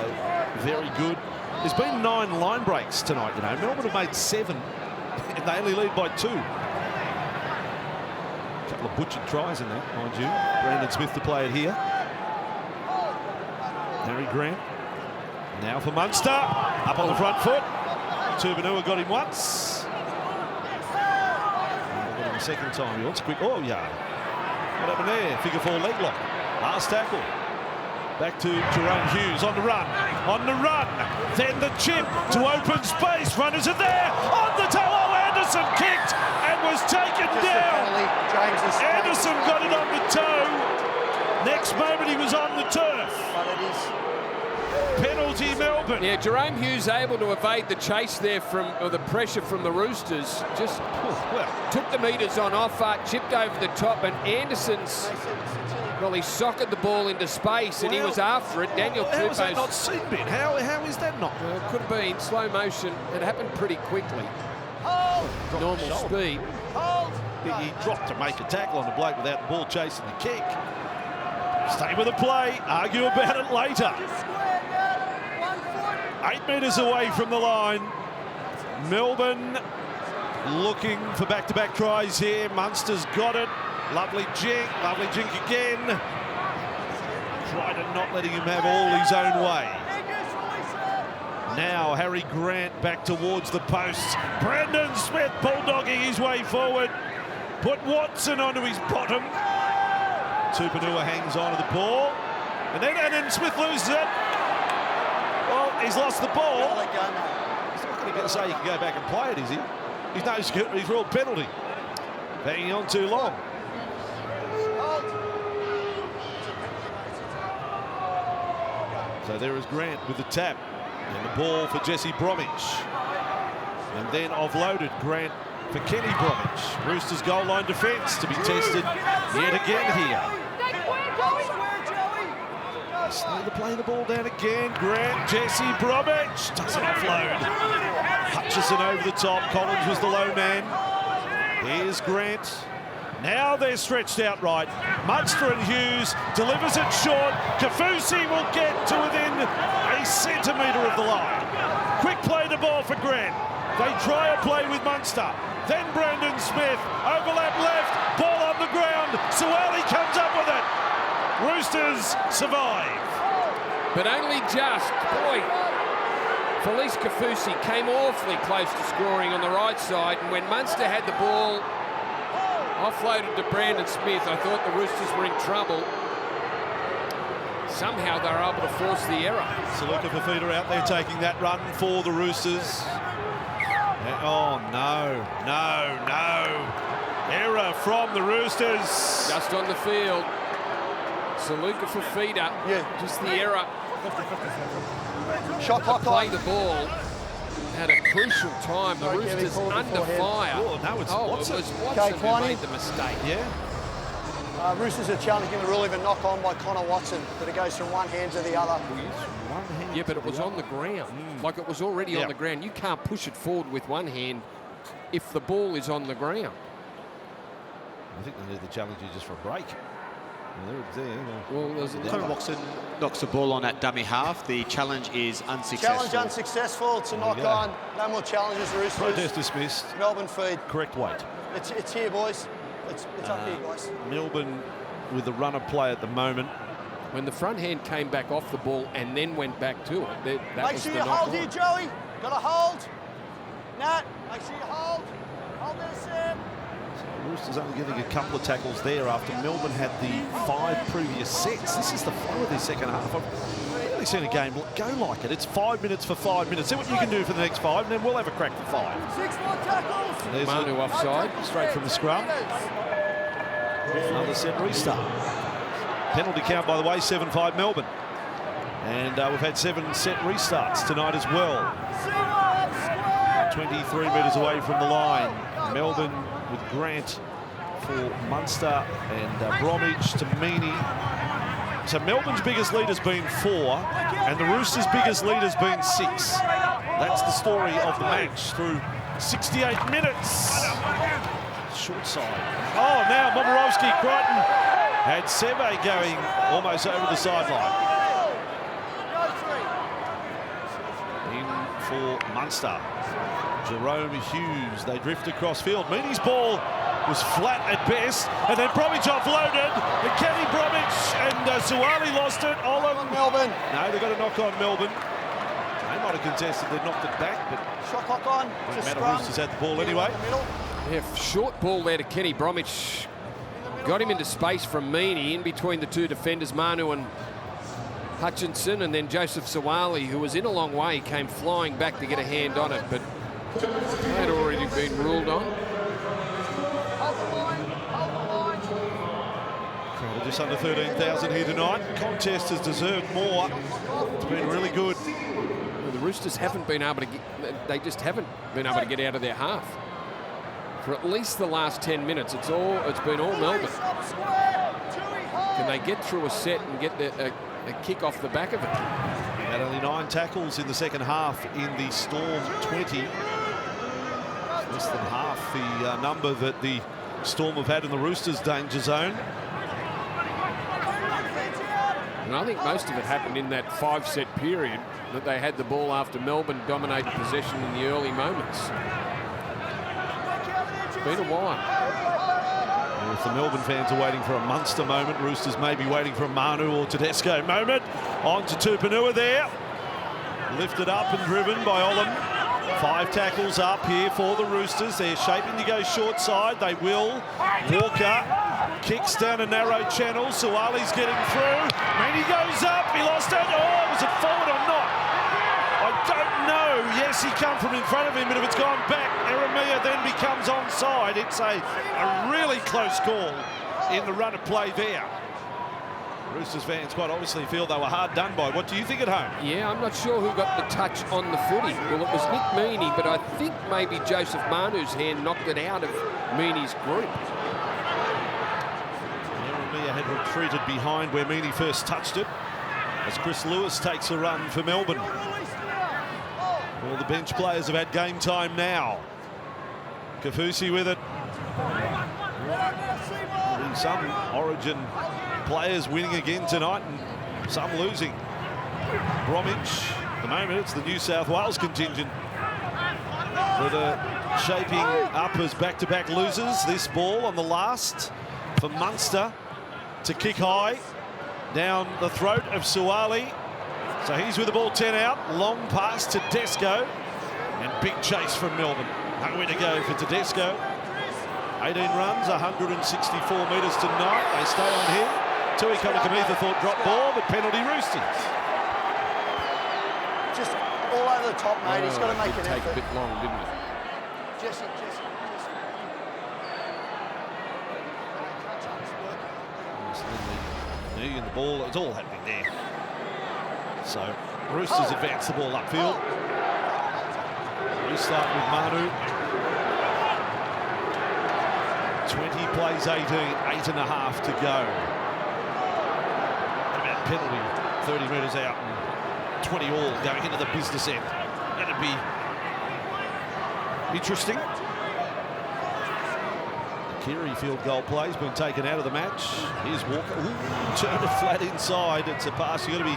very good. There's been 9 line breaks tonight, you know. Melbourne have made 7, and they only lead by 2. A couple of butchered tries in that, mind you. Brandon Smith to play it here. Harry Grant. Now for Munster. Up on the front foot. Turbinua got him once. Got him a second time. He wants a quick. Oh, yeah. What happened there? Figure 4 leg lock. Last tackle. Back to Jerome Hughes on the run. On the run. Then the chip to open space. Runners are there. On the toe. Oh, Anderson kicked and was taken down. Anderson got it on the toe. Next moment he was on the turf. Penalty Melbourne. Yeah, Jerome Hughes able to evade the chase there or the pressure from the Roosters. Just took the meters on offer, chipped over the top, and Anderson's, well, he socked the ball into space, and he was after it. Daniel Tupou's... How was that not seen, Ben? How is that not? It could have been slow motion. It happened pretty quickly. Normal speed. He dropped to make a tackle on the bloke without the ball chasing the kick. Stay with the play. Argue about it later. 8 metres away from the line. Melbourne looking for back-to-back tries here. Munster's got it. Lovely jink again. Crichton not letting him have all his own way. Now Harry Grant back towards the posts. Brandon Smith bulldogging his way forward. Put Watson onto his bottom. Tupanua hangs on to the ball. And then Smith loses it. Well, he's lost the ball. He's not going to say he can go back and play it, is he? He's ruled penalty. Hanging on too long. So there is Grant with the tap. And the ball for Jesse Bromwich. And then offloaded Grant for Kenny Bromwich. Roosters goal line defence to be tested yet again here. Slow to play the ball down again. Grant, Jesse Bromwich doesn't offload. Hutchison over the top. Collins was the low man. Here's Grant. Now they're stretched out right. Munster and Hughes delivers it short. Kafusi will get to within a centimetre of the line. Quick play the ball for Grant. They try a play with Munster. Then Brandon Smith, overlap left, ball on the ground. Suwali comes up with it. Roosters survive. But only just. Boy, Felice Kafusi came awfully close to scoring on the right side, and when Munster had the ball offloaded to Brandon Smith, I thought the Roosters were in trouble. Somehow they were able to force the error. Saluka Fafita out there taking that run for the Roosters. Oh, no. Error from the Roosters. Just on the field. Saluka Fafita. Yeah. Just the error. Shot clock Play on. the ball at a crucial time. The Roosters under fire. Oh, no, it's Watson. It was Watson who Kwani. made the mistake. Yeah. Roosters are challenging the rule of a knock on by Connor Watson, but it goes from one hand to the other. Yeah, but it was on the ground. Like, it was already on the ground. You can't push it forward with one hand if the ball is on the ground. I think they need the challenge just for a break. Well, there's Connor Watson knocks the ball on that dummy half. The challenge is unsuccessful. Challenge unsuccessful. It's a knock on. No more challenges, Roosters. Protest dismissed. Melbourne feed. Correct weight. It's here, boys. It's up here, guys. Melbourne with the run of play at the moment. when the front hand came back off the ball and then went back to it, that Make was sure the you knock hold on. here, Joey. Got to hold. Nat, make sure you hold. Hold there, Sam. Roosters only getting a couple of tackles there after Melbourne had the 5 previous sets. This is the flow of their second half. I've really seen a game go like it. It's 5 minutes for 5 minutes. See what you can do for the next 5, and then we'll have a crack for 5. 6 more tackles. And there's Manu offside. straight from the scrum. Another set restart. Penalty count, by the way, 7-5 Melbourne. And we've had 7 set restarts tonight as well. 23 metres away from the line. Melbourne with Grant for Munster and Bromwich to Meaney. So Melbourne's biggest lead has been 4 and the Roosters' biggest lead has been 6. That's the story of the match through 68 minutes. Short side. Oh, now Momorowski, Crichton had Seve going almost over the sideline. In for Munster. Jerome Hughes, they drift across field. Meaney's ball was flat at best, and then Bromwich offloaded. And Kenny Bromwich and Suwali lost it. All on Melbourne. No, they got a knock on Melbourne. They might have contested, they knocked it back, but Shot clock on. doesn't matter. Roosters had the ball anyway. Yeah, short ball there to Kenny Bromwich. Got him into space from Meaney, in between the two defenders, Manu and Hutchinson, and then Joseph Suwali, who was in a long way, came flying back to get a hand on it, but they'd already been ruled on. Crowd just under 13,000 here tonight. Contest has deserved more. It's been really good. Well, the Roosters haven't been able to get, they just haven't been able to get out of their half. For at least the last 10 minutes, it's been all Melbourne. Can they get through a set and get a kick off the back of it? Had only 9 tackles in the second half in the Storm 20. Less than half the number that the Storm have had in the Roosters' danger zone. And I think most of it happened in that 5-set period that they had the ball after Melbourne dominated possession in the early moments. It's been a while. There if the Melbourne fans are waiting for a Munster moment, Roosters may be waiting for a Manu or Tedesco moment. On to Tupanua there. Lifted up and driven by Olam. 5 tackles up here for the Roosters. They're shaping to go short side. They will. Walker kicks down a narrow channel. Suwali's getting through. Meany goes up. He lost it. Oh, was it forward or not? I don't know. Yes, he come from in front of him, but if it's gone back, Eremia then becomes onside. It's a really close call in the run of play there. Roosters fans quite obviously feel they were hard done by. What do you think at home? Yeah, I'm not sure who got the touch on the footy. Well, it was Nick Meany, but I think maybe Joseph Manu's hand knocked it out of Meany's group. Eremia had retreated behind where Meany first touched it, as Chris Lewis takes a run for Melbourne. All the bench players have had game time now. Kafusi with it. Some Origin players winning again tonight and some losing. Bromwich, at the moment it's the New South Wales contingent that are shaping up as back-to-back losers. This ball on the last for Munster to kick high down the throat of Suwali. So he's with the ball 10 out, long pass to Tedesco, and big chase from Melbourne. Nowhere to go for Tedesco. 18 runs, 164 metres tonight. They stay on him. Tui Kamikamica thought drop ball, but penalty Roosters. Just all over the top, mate. He's got to make an take effort. a bit long, didn't it? Jesse. Knee and the ball, it's all happening there. So Roosters advance the ball upfield. Restart with Manu. 20 plays 18, 8.5 to go. About penalty, 30 metres out and 20 all going into the business end. That'd be interesting. The Keary field goal play's been taken out of the match. Here's Walker. Ooh, turned it flat inside. It's a pass you've got to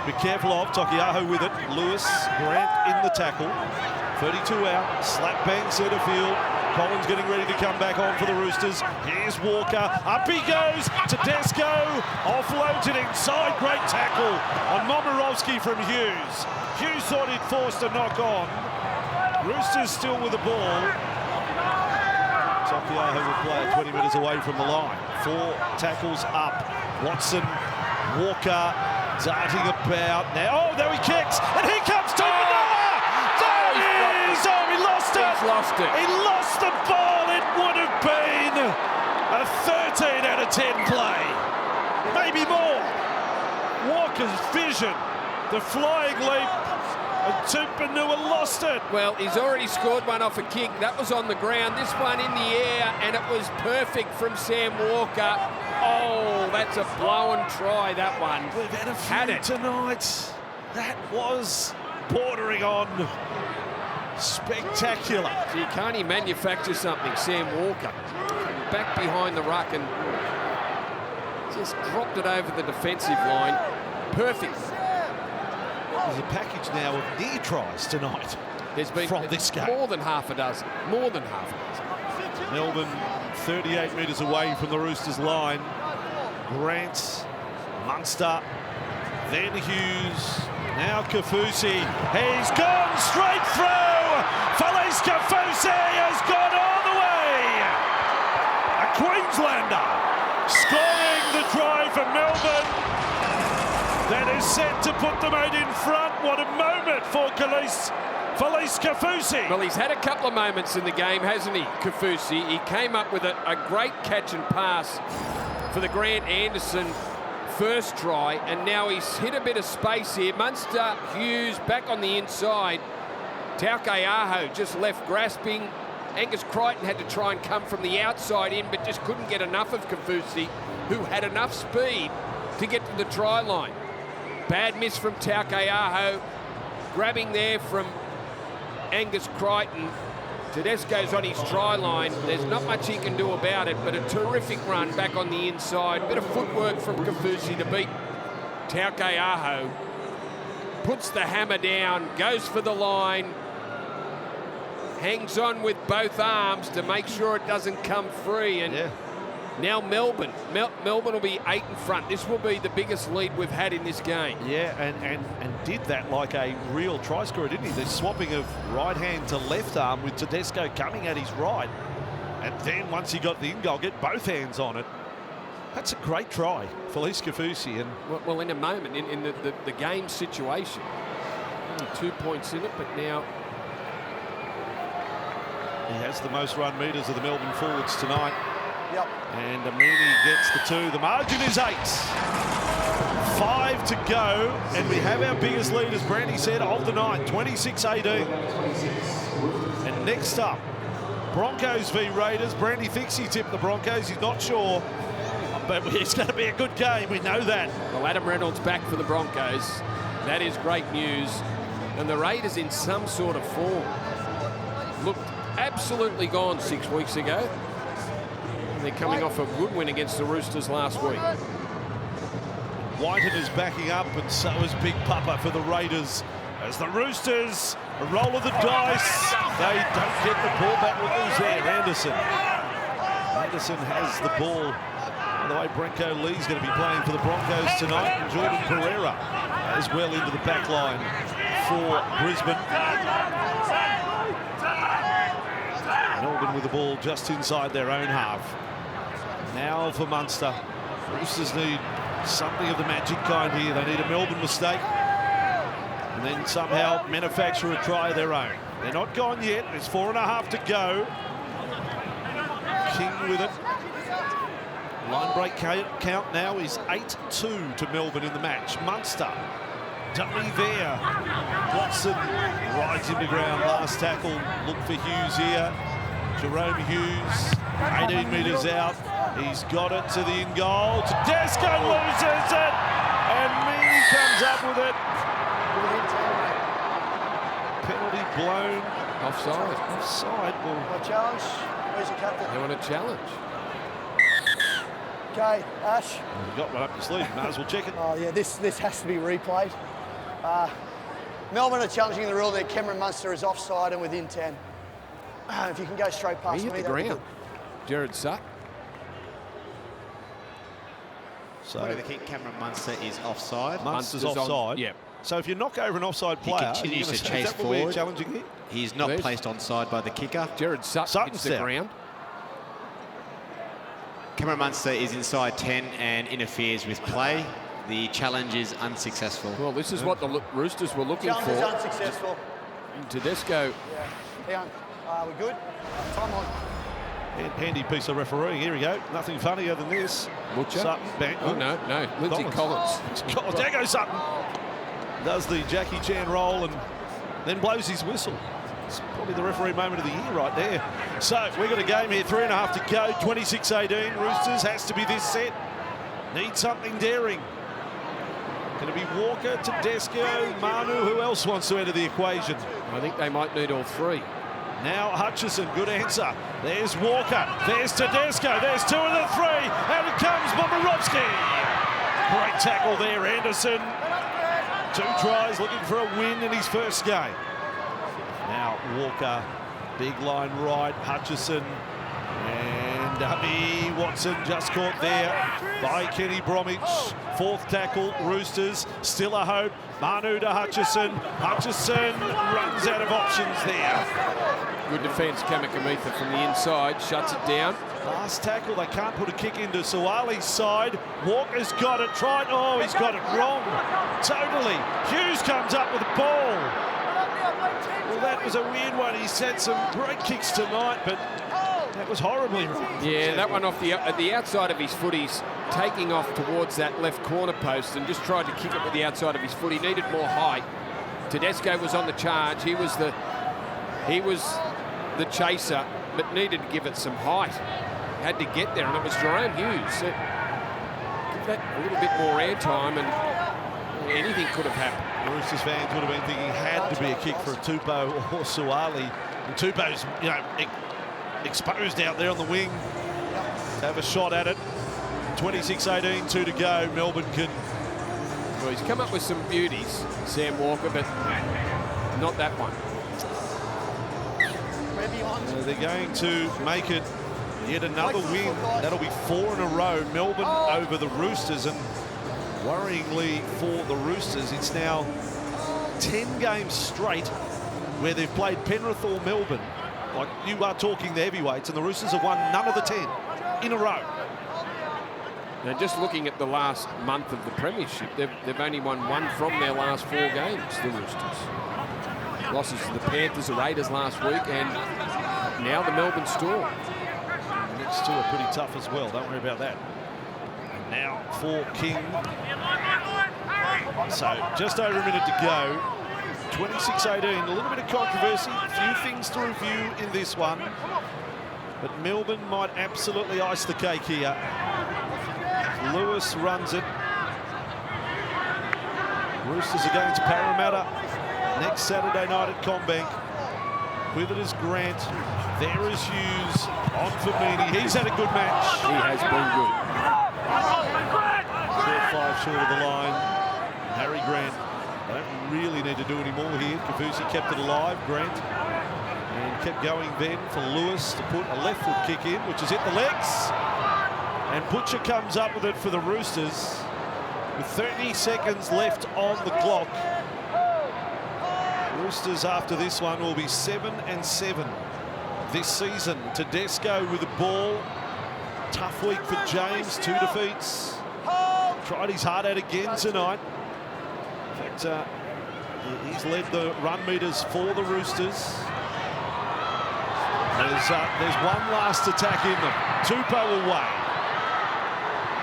be careful of. Tokiaho with it. Lewis, Grant in the tackle. 32 out. Slap bang centre field. Collins getting ready to come back on for the Roosters. Here's Walker. Up he goes. Tedesco offloads it inside. Great tackle on Momirovski from Hughes. Hughes thought he'd forced a knock on. Roosters still with the ball. Tokiaho will play 20 metres away from the line. 4 tackles up. Watson, Walker darting about now. Oh, there he kicks. And here comes Tokiaho. There he is. Oh, he lost it. He's lost it. He lost the ball. It would have been a 13 out of 10 play. Maybe more. Walker's vision. The flying leap. And Tupanua lost it. Well, he's already scored one off a kick. That was on the ground. This one in the air, and it was perfect from Sam Walker. Oh, that's a blown try, that one. We've had a few tonight. That was bordering on spectacular. So you can't even manufacture something, Sam Walker. Back behind the ruck and just dropped it over the defensive line. Perfect. There's a package now of near tries tonight. There's been from this game. More than half a dozen. More than half a dozen. Melbourne 38 metres away from the Roosters line. Grant, Munster, then Hughes, now Kafusi. He's gone straight through. Felice Kafusi has gone all the way. A Queenslander scoring the try for Melbourne. That is set to put them 8 in front. What a moment for Felice Kafusi. Well, he's had a couple of moments in the game, hasn't he, Kafusi? He came up with a great catch and pass for the Grant Anderson first try, and now he's hit a bit of space here. Munster, Hughes back on the inside. Taukeaho just left grasping. Angus Crichton had to try and come from the outside in, but just couldn't get enough of Kafusi, who had enough speed to get to the try line. Bad miss from Taukeaho. Grabbing there from Angus Crichton. Tedesco's on his try line. There's not much he can do about it, but a terrific run back on the inside. Bit of footwork from Kafusi to beat Taukeaho. Puts the hammer down, goes for the line. Hangs on with both arms to make sure it doesn't come free. And Now Melbourne. Melbourne will be 8 in front. This will be the biggest lead we've had in this game. Yeah, and did that like a real try scorer, didn't he? The swapping of right hand to left arm with Tedesco coming at his right. And then once he got the in goal, get both hands on it. That's a great try, Felice Kafusi. And well, in a moment, in the game situation, only 2 points in it, but now he has the most run metres of the Melbourne forwards tonight. Yep. And Amini gets the 2. The margin is 8. 5 to go, and we have our biggest lead, as Brandy said, of the night, 26-18. And next up, Broncos v Raiders. Brandy thinks he tipped the Broncos. He's not sure, but it's going to be a good game. We know that. Well, Adam Reynolds back for the Broncos. That is great news. And the Raiders in some sort of form. Looked absolutely gone 6 weeks ago. And they're coming off a good win against the Roosters last week. Whiten is backing up, and so is Big Papa for the Raiders. As the Roosters, a roll of the dice. They don't get the ball back. Look who's there, Anderson. Anderson has the ball. By the way, Brenko Lee's going to be playing for the Broncos tonight. And Jordan Pereira as well into the back line for Brisbane. Melbourne with the ball just inside their own half. Now for Munster. Roosters need something of the magic kind here. They need a Melbourne mistake and then somehow manufacture a try of their own. They're not gone yet. There's 4.5 to go. King with it. Line break count now is 8-2 to Melbourne in the match. Munster, dummy there. Watson rides him to ground. Last tackle. Look for Hughes here. Jerome Hughes, 18 metres out. He's got it to the in goal. Tedesco loses it, and Meany comes up with it. Penalty blown. Offside. Offside. Well, A challenge. Where's your captain? They want a challenge. Okay, Ash. you got one up your sleeve. Might as well check it. Oh yeah, this has to be replayed. Melbourne are challenging the rule that Cameron Munster is offside and within 10. If you can go straight past He me, hit the that'd be ground. Jared Suck. So What do they think? Cameron Munster is offside. Munster's Munster's offside. on, yeah. So if you knock over an offside He player, continues are you to gonna say, chase is that what we're forward. challenging here? He's not There's- placed onside by the kicker. Jared Suck Sutton's hits the down. ground. Cameron Munster is inside 10 and interferes with play. The challenge is unsuccessful. Well, this is what the Roosters were looking Challenge is for. unsuccessful. Tedesco. Yeah. Hang on. We good? Time on. Handy piece of refereeing. Here we go. Nothing funnier than this. Butcher. Sutton, bang. Oh, no. Lindsay Collins. There goes Sutton. Does the Jackie Chan roll and then blows his whistle. It's probably the referee moment of the year right there. So we've got a game here, 3.5 to go, 26-18. Roosters has to be this set. Need something daring. Going to be Walker, Tedesco, Manu. Who else wants to enter the equation? I think they might need all three. Now Hutchison, good answer. There's Walker, there's Tedesco, there's 2 of the 3. Out it comes Bomarovsky. Great tackle there, Anderson. 2 tries, looking for a win in his first game. Now Walker, big line right, Hutchison, and dummy Watson just caught there by Kenny Bromwich. 4th tackle, Roosters, still a hope. Manu to Hutchison. Hutchison runs out of options there. Good defence, Kamikamitha from the inside, shuts it down. Last tackle, they can't put a kick into Suwali's side. Walker's got it, tried, oh, he's got it wrong. Totally. Hughes comes up with the ball. Well, that was a weird one. He's had some great kicks tonight, but that was horribly wrong. Yeah, that one off the outside of his foot. He's taking off towards that left corner post and just tried to kick it with the outside of his foot. He needed more height. Tedesco was on the charge. He was the chaser, but needed to give it some height. Had to get there, and it was Jerome Hughes. So give that a little bit more airtime, and anything could have happened. Roosters fans would have been thinking had to be a kick for a Tupou or Suwali. And Tupou's, exposed out there on the wing to have a shot at it. 26-18, 2 to go. Melbourne can. Well, he's come up with some beauties, Sam Walker, but not that one. They're going to make it Yet another win. That'll be 4 in a row. Melbourne over the Roosters, and worryingly for the Roosters, it's now 10 games straight where they've played Penrith or Melbourne. Like, you are talking the heavyweights, and the Roosters have won none of the 10 in a row. Now, just looking at the last month of the Premiership, they've only won 1 from their last 4 games, the Roosters. Losses to the Panthers, the Raiders last week, and now the Melbourne Storm. The next 2 are pretty tough as well, don't worry about that. And now for King. So just over a minute to go. 26-18, a little bit of controversy, a few things to review in this one. But Melbourne might absolutely ice the cake here. Lewis runs it. Roosters are going to Parramatta next Saturday night at CommBank. With it is Grant. There is Hughes on for Meany. He's had a good match. He has been good. 4-5 short of the line. Harry Grant. They don't really need to do any more here. Kafusi kept it alive, Grant. And kept going then for Lewis to put a left foot kick in, which has hit the legs. And Butcher comes up with it for the Roosters with 30 seconds left on the clock. Roosters after this one will be 7-7 this season. Tedesco with the ball. Tough week for James, 2 defeats. Tried his heart out again tonight. In fact, he's led the run meters for the Roosters. There's one last attack in them. Tupou away.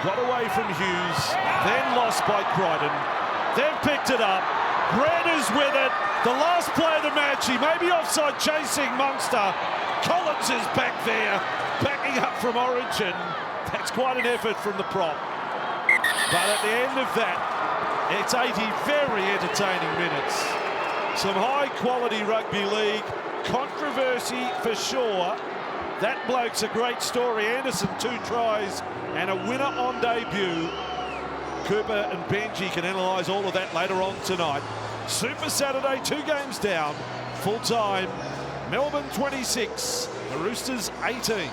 Got away from Hughes, then lost by Crichton. They've picked it up. Grant is with it. The last play of the match. He may be offside chasing Munster. Collins is back there, backing up from Origin. That's quite an effort from the prop. But at the end of that, it's 80 very entertaining minutes. Some high-quality rugby league. Controversy for sure. That bloke's a great story. Anderson, 2 tries and a winner on debut. Cooper and Benji can analyse all of that later on tonight. Super Saturday, 2 games down. Full time. Melbourne 26, the Roosters 18.